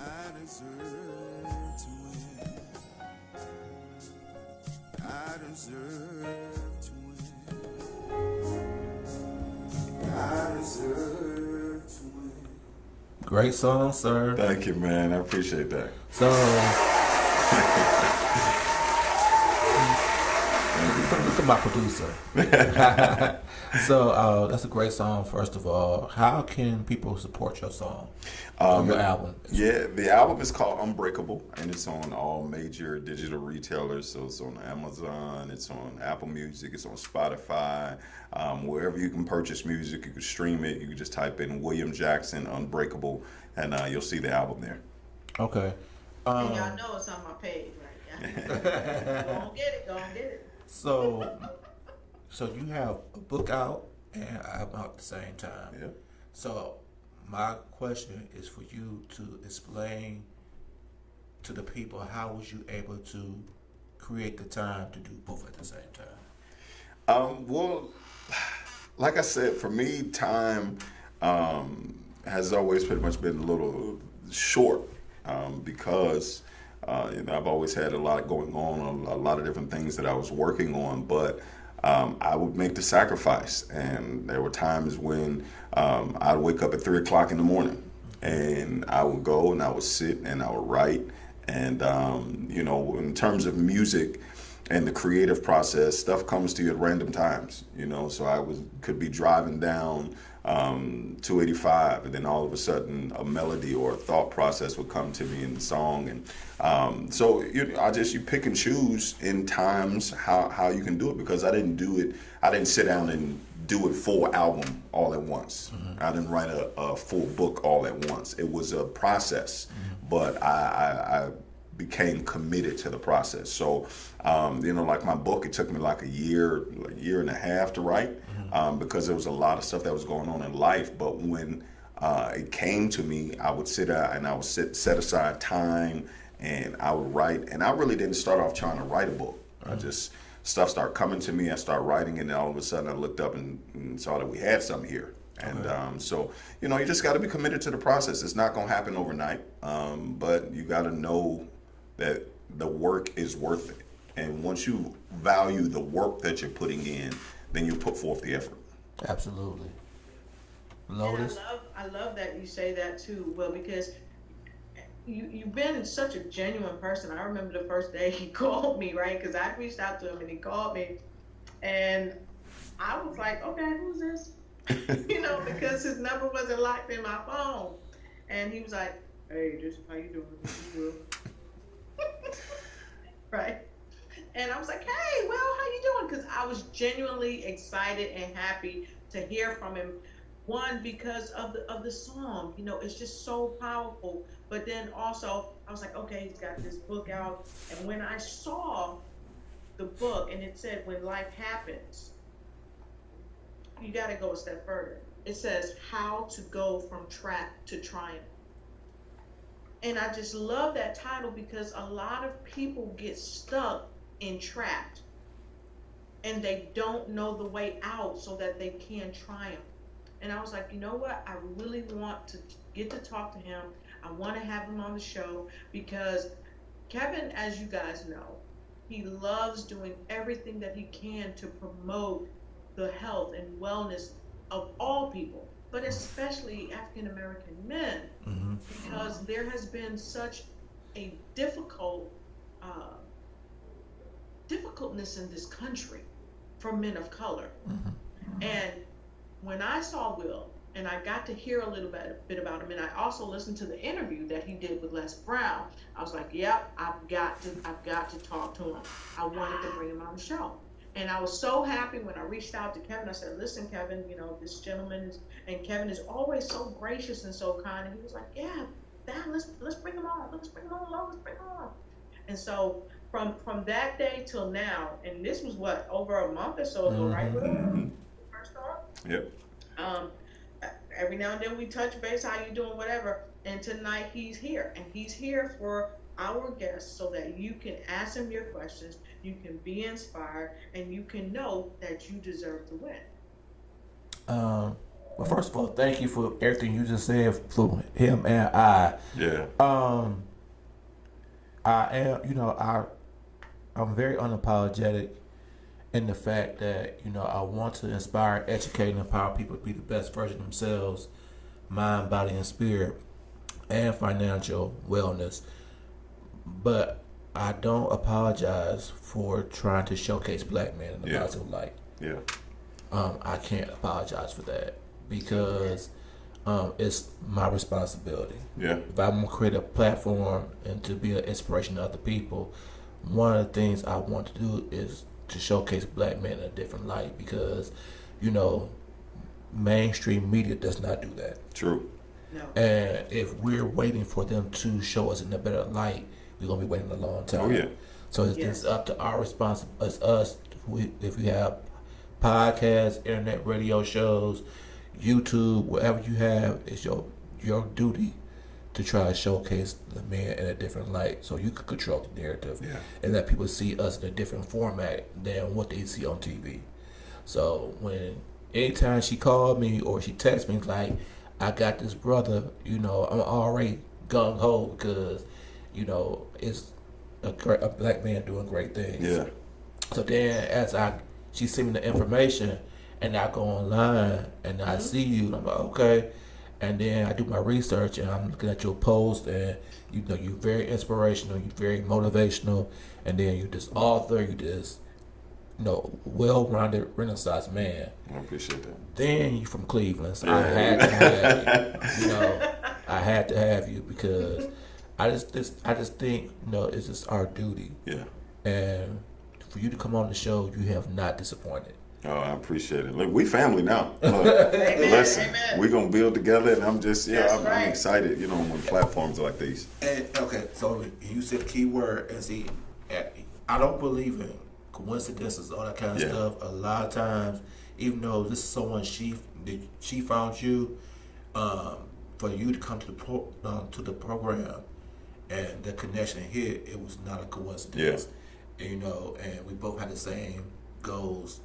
I deserve to win. I deserve to win. I deserve to win. Great song, sir. Thank you, man. I appreciate that. So, look at my producer. So, that's a great song, first of all. How can people support your song or your album? Yeah, the album is called Unbreakable, and it's on all major digital retailers. So it's on Amazon, it's on Apple Music, it's on Spotify. Wherever you can purchase music, you can stream it. You can just type in William Jackson Unbreakable, and you'll see the album there. Okay. And y'all know it's on my page, right? Go on get it, go on get it. So you have a book out and an album out at the same time. Yeah. So my question is for you to explain to the people, how was you able to create the time to do both at the same time? Well, like I said, for me, time has always pretty much been a little short because I've always had a lot going on, a lot of different things that I was working on, but I would make the sacrifice. And there were times when I'd wake up at 3 o'clock in the morning and I would go and I would sit and I would write. And, in terms of music and the creative process, stuff comes to you at random times, so could be driving down 285, and then all of a sudden a melody or a thought process would come to me in the song. And you pick and choose in times how you can do it, because I didn't sit down and do a full album all at once. Mm-hmm. I didn't write a full book all at once. It was a process, but I became committed to the process. So, like my book, it took me like a year and a half to write, because there was a lot of stuff that was going on in life. But when it came to me, I would sit out and I would set aside time and I would write. And I really didn't start off trying to write a book. Stuff started coming to me. I started writing, and then all of a sudden I looked up and saw that we had something here. And you just got to be committed to the process. It's not going to happen overnight, but you got to know that the work is worth it. And once you value the work that you're putting in, then you put forth the effort. Absolutely. Lotus? And I love that you say that too, Will, because you've been such a genuine person. I remember the first day he called me, right? Because I reached out to him and he called me, and I was like, okay, who's this? Because his number wasn't locked in my phone. And he was like, hey, this is how you doing? This is Will. Right? And I was like, hey, Will, how you doing? Because I was genuinely excited and happy to hear from him. One, because of the song, it's just so powerful. But then also, I was like, okay, he's got this book out. And when I saw the book and it said, when life happens, you got to go a step further. It says how to go from trap to triumph. And I just love that title, because a lot of people get stuck and trapped, and they don't know the way out so that they can triumph. And I was like, you know what? I really want to get to talk to him. I want to have him on the show, because Kevin, as you guys know, he loves doing everything that he can to promote the health and wellness of all people, but especially African American men, because there has been such a difficultness in this country for men of color. And when I saw Will and I got to hear a little bit about him, and I also listened to the interview that he did with Les Brown, I was like, yep, I've got to talk to him. I wanted to bring him on the show. And I was so happy when I reached out to Kevin. I said, listen, Kevin, this gentleman and Kevin is always so gracious and so kind. And he was like, yeah, let's bring him on. Let's bring him on. And so from that day till now, and this was what, over a month or so ago, right? First off? Yep. Every now and then we touch base, how you doing, whatever. And tonight he's here. And he's here for our guests so that you can ask him your questions, you can be inspired, and you can know that you deserve to win. Well, first of all, thank you for everything you just said for him and I. Yeah. I am, I'm very unapologetic in the fact that, I want to inspire, educate, and empower people to be the best version of themselves, mind, body, and spirit, and financial wellness. But I don't apologize for trying to showcase black men in a positive light. Yeah. I can't apologize for that because it's my responsibility. Yeah. If I'm gonna create a platform and to be an inspiration to other people, one of the things I want to do is to showcase black men in a different light because, mainstream media does not do that. True. No. And if we're waiting for them to show us in a better light, we're gonna be waiting a long time. Oh, yeah. So it's up to our responsibility, it's us. If we have podcasts, internet radio shows, YouTube, whatever you have, it's your duty to try to showcase the man in a different light, so you can control the narrative and let people see us in a different format than what they see on TV. So anytime she called me or she texted me, like, I got this brother, I'm already gung ho because, it's a black man doing great things. Yeah. So then she sent me the information and I go online and I see you and I'm like, okay. And then I do my research and I'm looking at your post and you're very inspirational, you're very motivational, and then you're this author, you this well-rounded Renaissance man. I appreciate that. Then you from Cleveland, so I had to have you. I had to have you because I just think it's just our duty. Yeah. And for you to come on the show, you have not disappointed. Oh, I appreciate it. Look, we family now. Look, listen, we're gonna build together, and I'm excited. When platforms like these. And okay, so you said the key word, and see, I don't believe in coincidences, all that kind of stuff. A lot of times, even though this is someone she found you, for you to come to the program, and the connection here, it was not a coincidence. Yeah. And we both had the same goals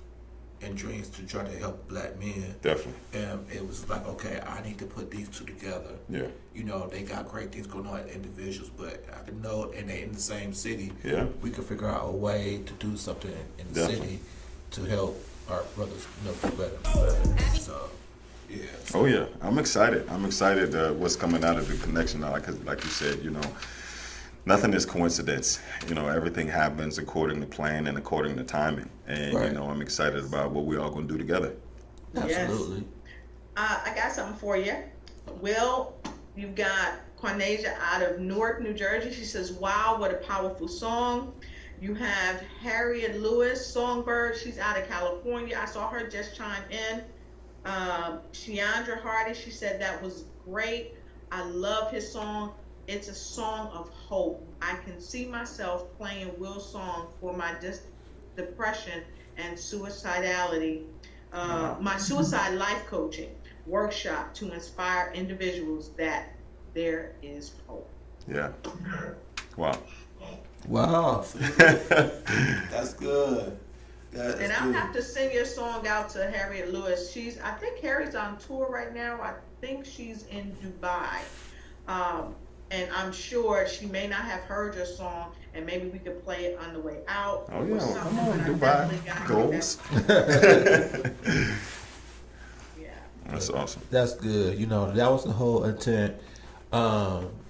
and dreams to try to help black men. Definitely. And it was like, okay, I need to put these two together. Yeah. They got great things going on as individuals, but I know, and they in the same city. Yeah. We could figure out a way to do something in the city to help our brothers, do better. So, yeah. Oh yeah, I'm excited. I'm excited what's coming out of the connection now. Like you said, nothing is coincidence. Everything happens according to plan and according to timing. And right. I'm excited about what we're all going to do together. Absolutely. Yes. I got something for you. Will, you've got Quanasia out of Newark, New Jersey. She says, wow, what a powerful song. You have Harriet Lewis, Songbird. She's out of California. I saw her just chime in. Sheandra Hardy, she said that was great. I love his song. It's a song of hope. I can see myself playing Will's song for my depression and suicidality. My suicide life coaching workshop to inspire individuals that there is hope. Yeah. Wow. Wow. That's good. And I'll have to sing your song out to Harriet Lewis. I think Harriet's on tour right now. I think she's in Dubai. And I'm sure she may not have heard your song, and maybe we could play it on the way out. Oh yeah, come on, Dubai goals. Yeah, that's awesome. That's good. That was the whole intent.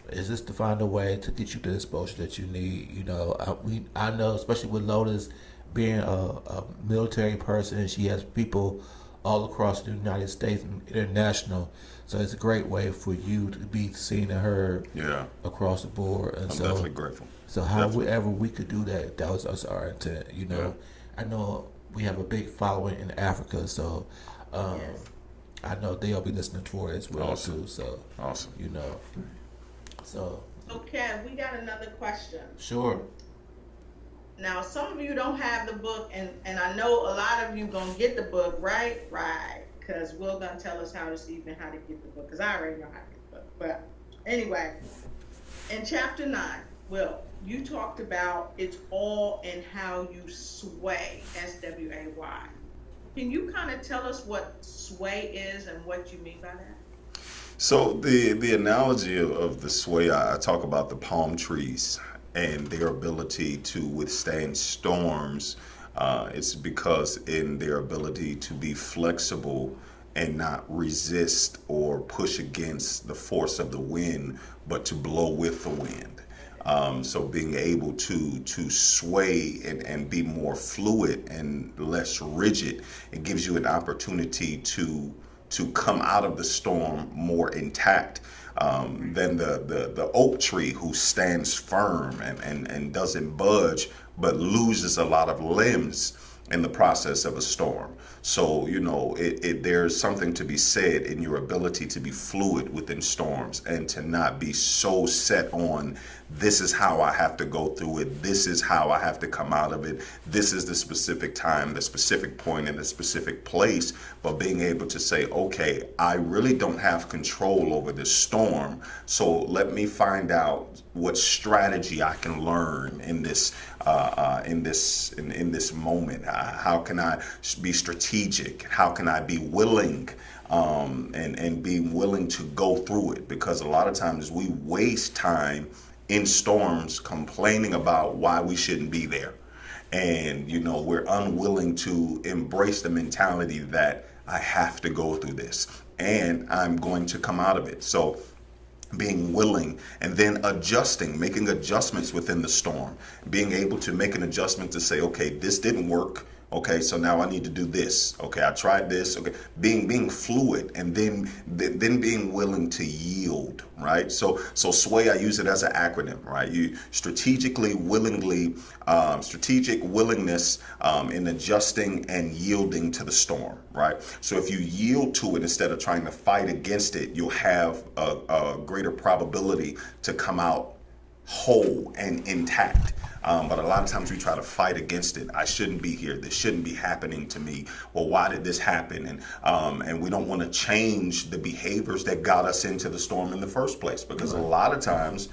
Is just to find a way to get you the exposure that you need. I know, especially with Lotus being a military person, she has people all across the United States and international. So it's a great way for you to be seen and heard across the board. And I'm definitely grateful. So however we could do that, that was our intent. I know we have a big following in Africa, so I know they'll be listening for it as well too. So awesome. So okay, we got another question. Sure. Now, some of you don't have the book, and I know a lot of you gonna get the book, right? Right. Because Will gonna tell us how this evening how to get the book, because I already know how to get the book. But anyway, in chapter 9, Will, you talked about it's all in how you sway, SWAY. Can you kind of tell us what sway is and what you mean by that? So the analogy of the sway, I talk about the palm trees and their ability to withstand storms. It's because in their ability to be flexible and not resist or push against the force of the wind, but to blow with the wind. So being able to sway and be more fluid and less rigid, it gives you an opportunity to come out of the storm more intact than the oak tree who stands firm and doesn't budge but loses a lot of limbs in the process of a storm. So, there's something to be said in your ability to be fluid within storms and to not be so set on this is how I have to go through it. This is how I have to come out of it. This is the specific time, the specific point, and the specific place. But being able to say, okay, I really don't have control over this storm. So let me find out what strategy I can learn in this in this moment. How can I be strategic? How can I be willing? And being willing to go through it, because a lot of times we waste time in storms complaining about why we shouldn't be there. And, we're unwilling to embrace the mentality that I have to go through this and I'm going to come out of it. So being willing and then adjusting, making adjustments within the storm, being able to make an adjustment to say, okay, this didn't work. Okay, so now I need to do this. Okay, I tried this. Okay, being fluid and then being willing to yield, right? So sway, I use it as an acronym, right? You strategically, willingly, strategic willingness in adjusting and yielding to the storm, right? So if you yield to it instead of trying to fight against it, you'll have a greater probability to come out whole and intact. But a lot of times we try to fight against it. I shouldn't be here. This shouldn't be happening to me. Well, why did this happen? And we don't want to change the behaviors that got us into the storm in the first place. Because a lot of times,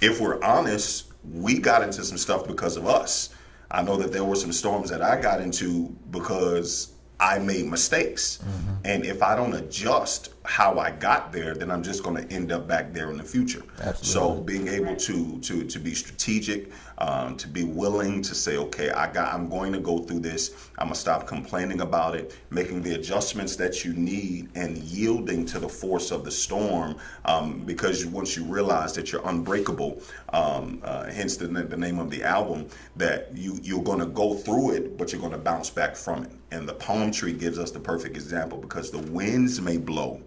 if we're honest, we got into some stuff because of us. I know that there were some storms that I got into because I made mistakes. And if I don't adjust how I got there, then I'm just going to end up back there in the future. Absolutely. So being able to be strategic, to be willing to say, okay, I'm going to go through this. I'm gonna stop complaining about it, making the adjustments that you need, and yielding to the force of the storm. Because once you realize that you're unbreakable, hence the name of the album, that you're going to go through it, but you're going to bounce back from it. And the palm tree gives us the perfect example, because the winds may blow.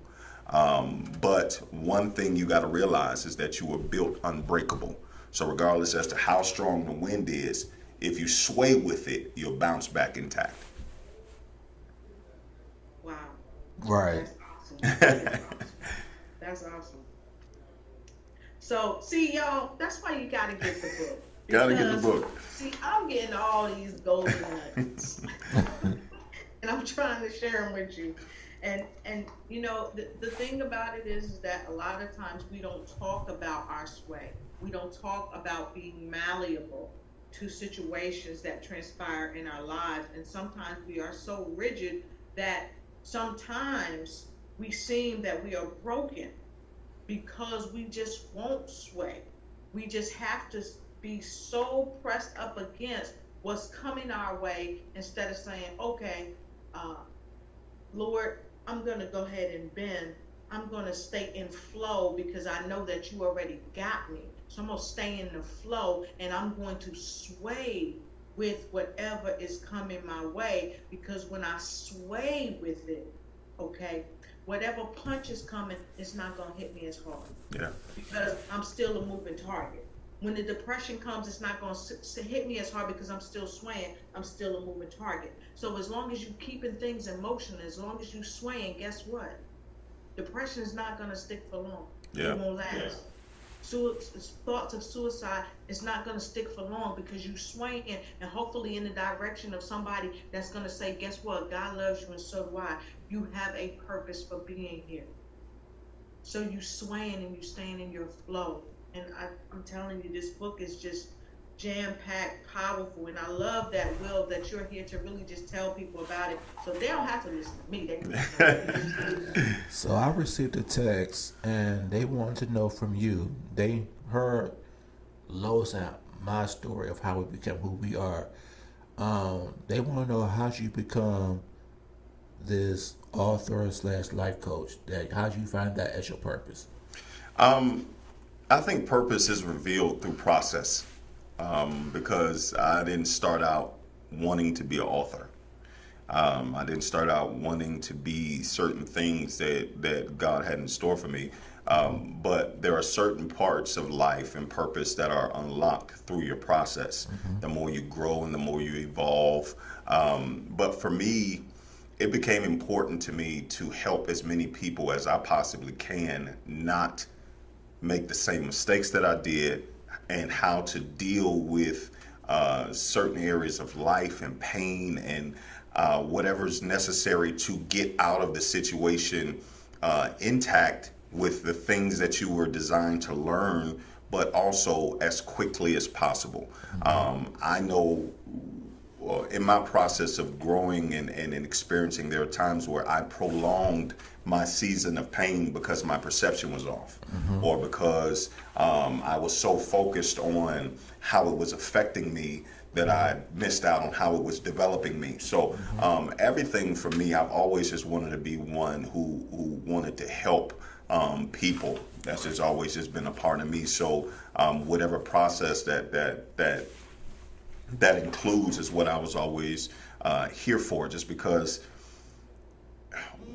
But one thing you got to realize is that you were built unbreakable. So regardless as to how strong the wind is, if you sway with it, you'll bounce back intact. Wow. Right. That's awesome. That's awesome. So, see, y'all, that's why you got to get the book. Gotta get the Because, book. see, I'm getting all these golden nuggets. And I'm trying to share them with you. And the thing about it is that a lot of times we don't talk about our sway. We don't talk about being malleable to situations that transpire in our lives. And sometimes we are so rigid that sometimes we seem that we are broken because we just won't sway. We just have to be so pressed up against what's coming our way instead of saying, okay, Lord, I'm going to go ahead and bend. I'm going to stay in flow because I know that you already got me. So I'm going to stay in the flow, and I'm going to sway with whatever is coming my way, because when I sway with it, okay, whatever punch is coming, it's not going to hit me as hard. Yeah. Because I'm still a moving target. When the depression comes, it's not going to hit me as hard because I'm still swaying. I'm still a moving target. So as long as you keeping things in motion, as long as you swaying, guess what? Depression is not going to stick for long. Yeah. It won't last. Thoughts of suicide is not going to stick for long because you swaying and hopefully in the direction of somebody that's going to say, guess what? God loves you and so do I. You have a purpose for being here. So you swaying and you staying in your flow. And I'm telling you, this book is just jam-packed, powerful, and I love that, Will, that you're here to really just tell people about it, so they don't have to listen to me. They can just know you. So I received a text, and they wanted to know from you. They heard Lois and my story of how we became who we are. They want to know how you become this author slash life coach. That how do you find that as your purpose? I think purpose is revealed through process, because I didn't start out wanting to be an author. I didn't start out wanting to be certain things that God had in store for me. But there are certain parts of life and purpose that are unlocked through your process. The more you grow and the more you evolve. But for me, it became important to me to help as many people as I possibly can not make the same mistakes that I did, and how to deal with certain areas of life and pain and whatever's necessary to get out of the situation intact with the things that you were designed to learn, but also as quickly as possible. I know in my process of growing and experiencing, there are times where I prolonged my season of pain because my perception was off, or because I was so focused on how it was affecting me that I missed out on how it was developing me. So everything for me, I've always just wanted to be one who wanted to help people. That's just always just been a part of me. So whatever process that includes is what I was always here for, just because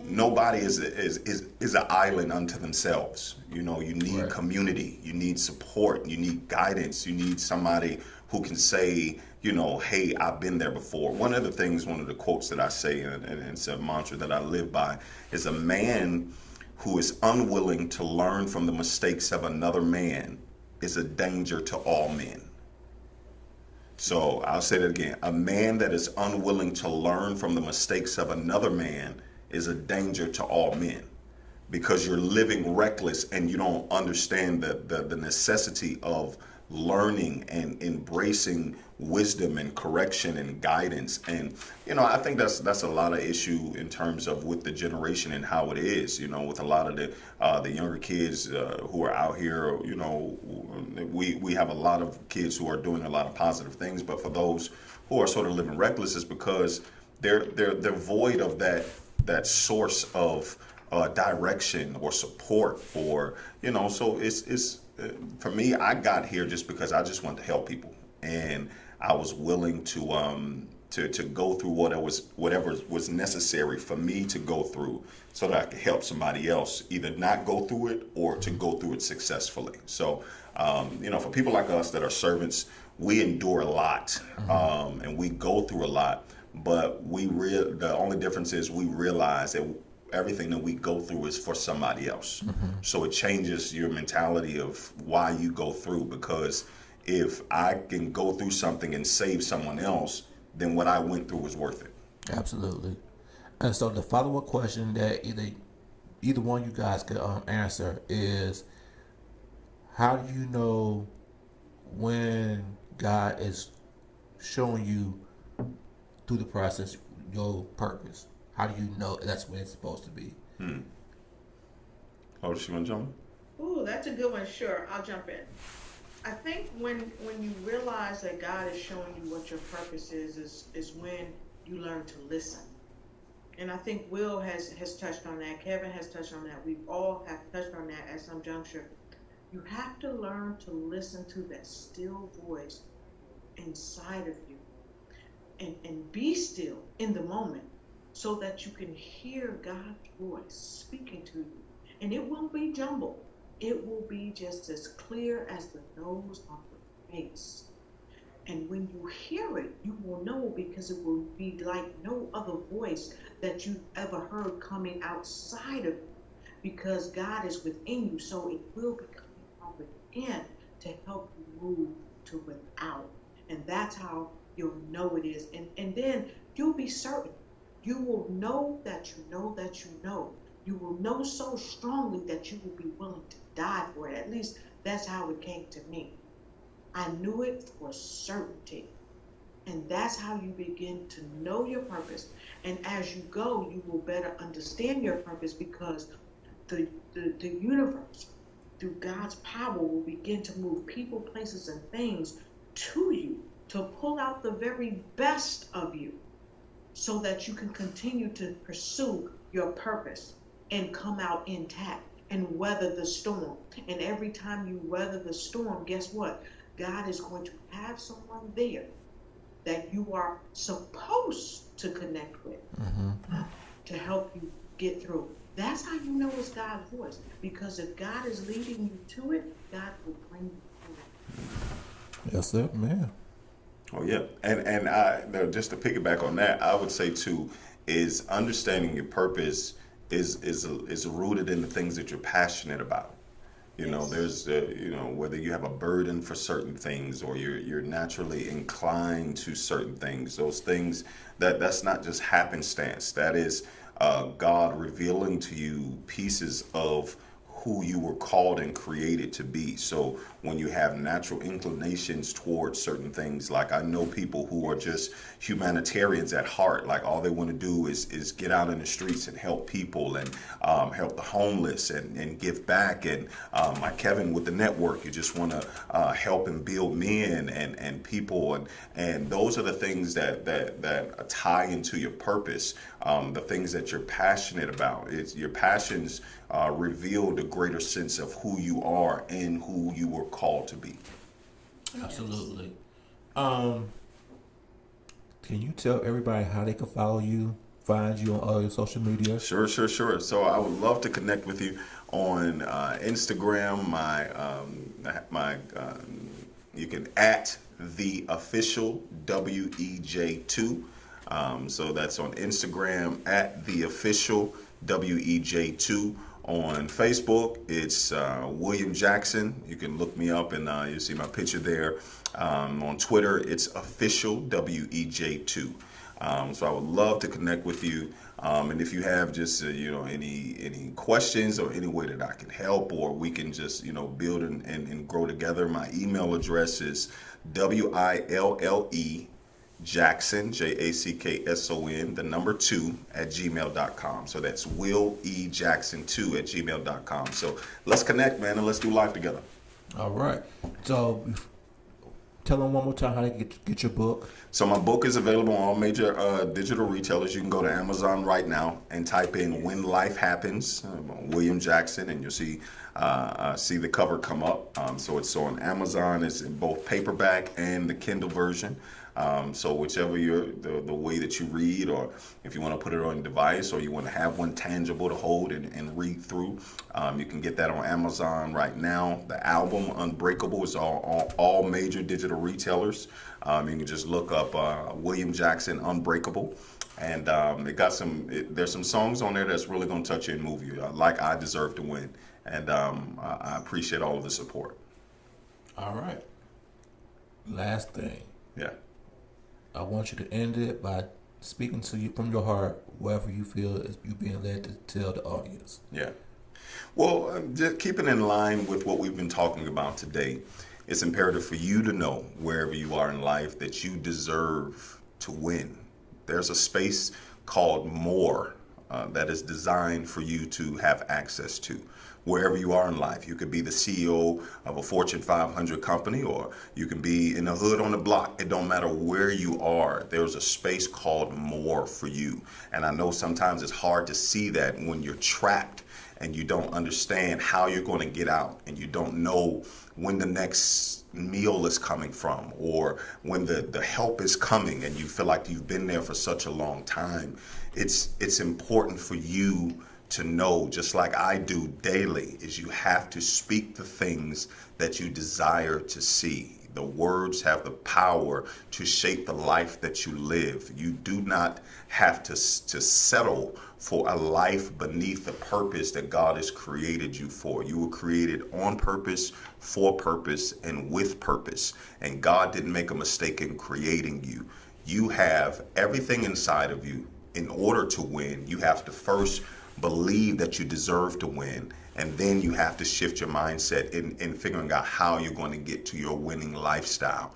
nobody is an island unto themselves. You know, you need community, you need support, you need guidance, you need somebody who can say, you know, hey, I've been there before. One of the quotes that I say, and it's a mantra that I live by, is a man who is unwilling to learn from the mistakes of another man is a danger to all men. So I'll say that again. A man that is unwilling to learn from the mistakes of another man is a danger to all men, because you're living reckless and you don't understand the necessity of learning and embracing wisdom and correction and guidance. And you know, I think that's a lot of issue in terms of with the generation and how it is, you know, with a lot of the younger kids who are out here. You know, we have a lot of kids who are doing a lot of positive things, but for those who are sort of living reckless, is because they're void of that source of direction or support, or you know. So it's for me, I got here just because I just wanted to help people, and I was willing to go through whatever was necessary for me to go through, so that I could help somebody else either not go through it or to go through it successfully. So you know, for people like us that are servants, we endure a lot, and we go through a lot, but the only difference is we realize that everything that we go through is for somebody else. So it changes your mentality of why you go through, because if I can go through something and save someone else, then what I went through was worth it. Absolutely. And so the follow-up question that either one of you guys could answer is, how do you know when God is showing you through the process your purpose? How do you know that's when it's supposed to be? Oh, she want to jump in? Ooh, that's a good one. Sure, I'll jump in. I think when you realize that God is showing you what your purpose is when you learn to listen. And I think Will has touched on that. Kevin has touched on that. We all have touched on that at some juncture. You have to learn to listen to that still voice inside of you, and be still in the moment, so that you can hear God's voice speaking to you. And it won't be jumbled. It will be just as clear as the nose on your face. And when you hear it, you will know, because it will be like no other voice that you've ever heard coming outside of you, because God is within you. So it will be coming from within to help you move to without. And that's how you'll know it is. And then you'll be certain. You will know that you know that you know. You will know so strongly that you will be willing to die for it. At least that's how it came to me. I knew it for certainty. And that's how you begin to know your purpose. And as you go, you will better understand your purpose because the universe, through God's power, will begin to move people, places, and things to you to pull out the very best of you so that you can continue to pursue your purpose and come out intact and weather the storm. And every time you weather the storm, guess what? God is going to have someone there that you are supposed to connect with to help you get through. That's how you know it's God's voice. Because if God is leading you to it, God will bring you through it. Yes, sir, man. Oh yeah, and I just to piggyback on that, I would say too is understanding your purpose is rooted in the things that you're passionate about. You know, there's whether you have a burden for certain things or you're naturally inclined to certain things. Those things that's not just happenstance. That is God revealing to you pieces of who you were called and created to be. So when you have natural inclinations towards certain things, like I know people who are just humanitarians at heart, like all they want to do is get out in the streets and help people and help the homeless and give back. And like Kevin with the network, you just want to help and build men and people. And those are the things that tie into your purpose, the things that you're passionate about. It's your passions reveal the greater sense of who you are and who you were called to be. Absolutely. Can you tell everybody how they can follow you, find you on all your social media? Sure. So I would love to connect with you on Instagram. You can at the official WEJ2. So that's on Instagram at the official WEJ2. On Facebook, it's William Jackson. You can look me up and you'll see my picture there. On Twitter, it's official WEJ2. So I would love to connect with you. And if you have just any questions or any way that I can help, or we can just build and grow together, my email address is WILLE Jackson, JACKSON, the number 2 at gmail.com. So that's Will E Jackson 2 at gmail.com. So let's connect, man, and let's do life together. All right. So tell them one more time how they can get your book. So my book is available on all major digital retailers. You can go to Amazon right now and type in When Life Happens, William Jackson, and you'll see the cover come up. So it's on Amazon. It's in both paperback and the Kindle version. So whichever the way that you read, or if you want to put it on a device, or you want to have one tangible to hold and read through, you can get that on Amazon right now. The album Unbreakable is all major digital retailers. You can just look up William Jackson Unbreakable, and there's some songs on there that's really going to touch you and move you, like I Deserve to Win, and I appreciate all of the support. All right. Last thing. Yeah. I want you to end it by speaking to you from your heart, wherever you feel is you being led to tell the audience. Yeah. Well, just keeping in line with what we've been talking about today, it's imperative for you to know, wherever you are in life, that you deserve to win. There's a space called more that is designed for you to have access to. Wherever you are in life, you could be the CEO of a Fortune 500 company, or you can be in the hood on the block. It don't matter where you are. There's a space called more for you. And I know sometimes it's hard to see that when you're trapped and you don't understand how you're going to get out, and you don't know when the next meal is coming from, or when the help is coming, and you feel like you've been there for such a long time. It's important for you to know, just like I do daily, is you have to speak the things that you desire to see. The words have the power to shape the life that you live. You do not have to settle for a life beneath the purpose that God has created you for. You were created on purpose, for purpose, and with purpose. And God didn't make a mistake in creating you. You have everything inside of you. In order to win, you have to first believe that you deserve to win, And then you have to shift your mindset in figuring out how you're going to get to your winning lifestyle.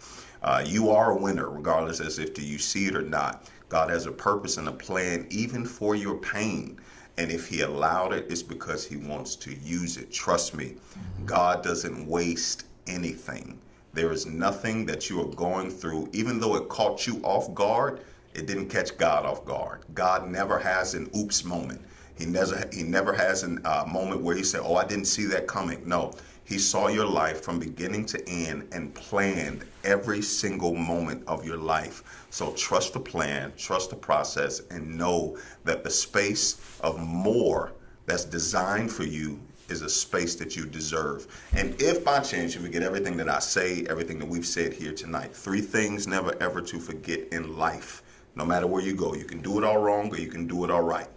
You are a winner, regardless as if do you see it or not. God has a purpose and a plan even for your pain. And if he allowed it, it's because he wants to use it. Trust me, God doesn't waste anything. There is nothing that you are going through, even though it caught you off guard, it didn't catch God off guard. God never has an oops moment. He never has a moment where he said, oh, I didn't see that coming. No, he saw your life from beginning to end and planned every single moment of your life. So trust the plan, trust the process, and know that the space of more that's designed for you is a space that you deserve. And if by chance you forget everything that I say, everything that we've said here tonight, 3 things never ever to forget in life. No matter where you go, you can do it all wrong or you can do it all right.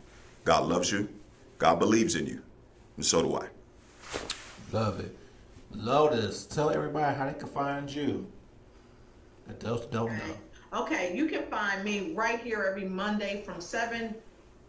God loves you. God believes in you. And so do I. Love it. Lotus, tell everybody how they can find you. That those don't know. Okay, you can find me right here every Monday from 7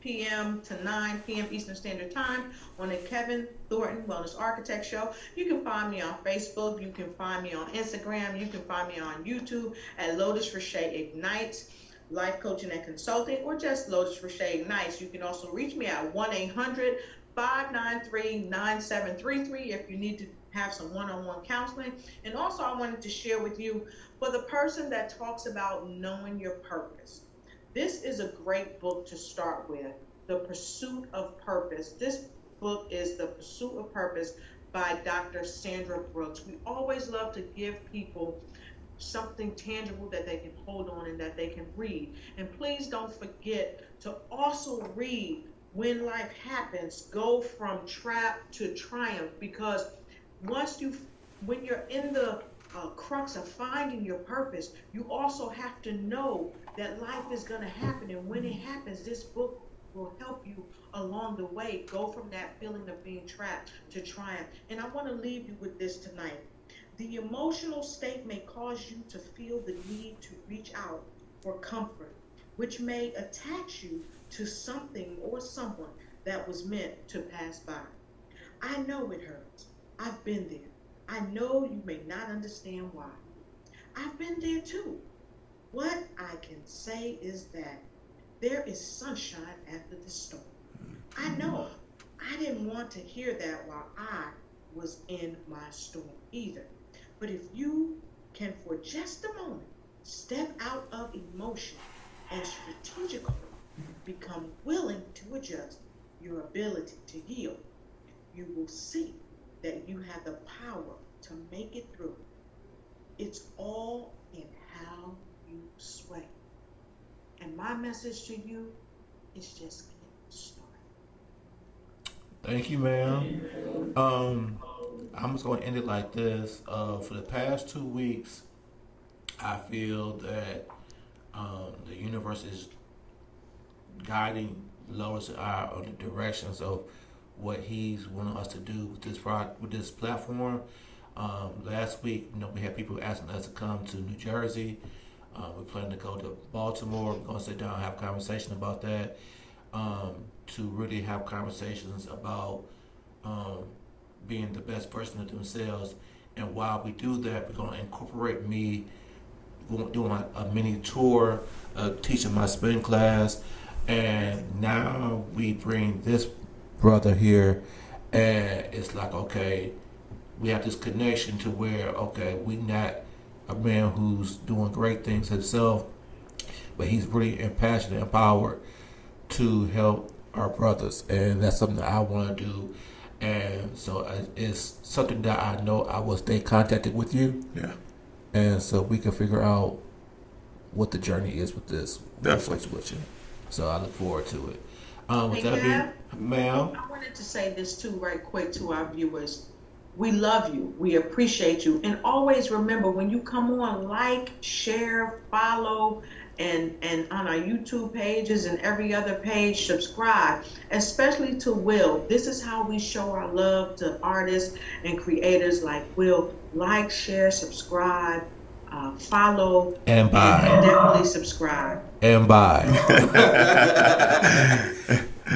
p.m. to 9 p.m. Eastern Standard Time on the Kevin Thornton Wellness Architect Show. You can find me on Facebook. You can find me on Instagram. You can find me on YouTube at Lotus Rashay Ignites, Life Coaching and Consulting, or just Lotus Rashay Ignites. You can also reach me at 1-800-593-9733 if you need to have some one-on-one counseling. And also I wanted to share with you, for the person that talks about knowing your purpose, this is a great book to start with, The Pursuit of Purpose. This book is The Pursuit of Purpose by Dr. Sandra Brooks. We always love to give people something tangible that they can hold on and that they can read. And please don't forget to also read When Life Happens, Go From Trap to Triumph, because when you're in the crux of finding your purpose, you also have to know that life is going to happen, and when it happens, this book will help you along the way. Go from that feeling of being trapped to triumph. And I want to leave you with this tonight. The emotional state may cause you to feel the need to reach out for comfort, which may attach you to something or someone that was meant to pass by. I know it hurts. I've been there. I know you may not understand why. I've been there too. What I can say is that there is sunshine after the storm. I know I didn't want to hear that while I was in my storm either. But if you can, for just a moment, step out of emotion and strategically become willing to adjust your ability to heal, you will see that you have the power to make it through. It's all in how you sway. And my message to you is just get started. Thank you, ma'am. I'm just going to end it like this. For the past 2 weeks, I feel that the universe is guiding Lois and I on the directions of what he's wanting us to do with this platform. Last week, we had people asking us to come to New Jersey. We're planning to go to Baltimore. We're going to sit down and have a conversation about that, to really have conversations about being the best version of themselves. And while we do that, we're going to incorporate me doing a mini tour, teaching my spin class. And now we bring this brother here, and it's like, okay, we have this connection to where, okay, we not a man who's doing great things himself, but he's really passionate and empowered to help our brothers, and that's something that I want to do. And so it's something that I know I will stay contacted with you. Yeah. And so we can figure out what the journey is with this. Definitely. With you. So I look forward to it. With Hey, that ma'am. I wanted to say this too right quick to our viewers. We love you. We appreciate you. And always remember, when you come on, like, share, follow, and on our YouTube pages and every other page, subscribe, especially to Will. This is how we show our love to artists and creators like Will. Like, share, subscribe, follow, And buy. and definitely subscribe. And buy.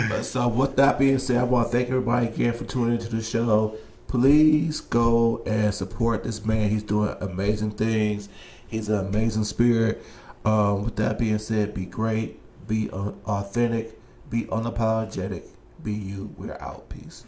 But so with that being said, I want to thank everybody again for tuning into the show. Please go and support this man. He's doing amazing things. He's an amazing spirit. With that being said, be great, be authentic, be unapologetic, be you. We're out. Peace.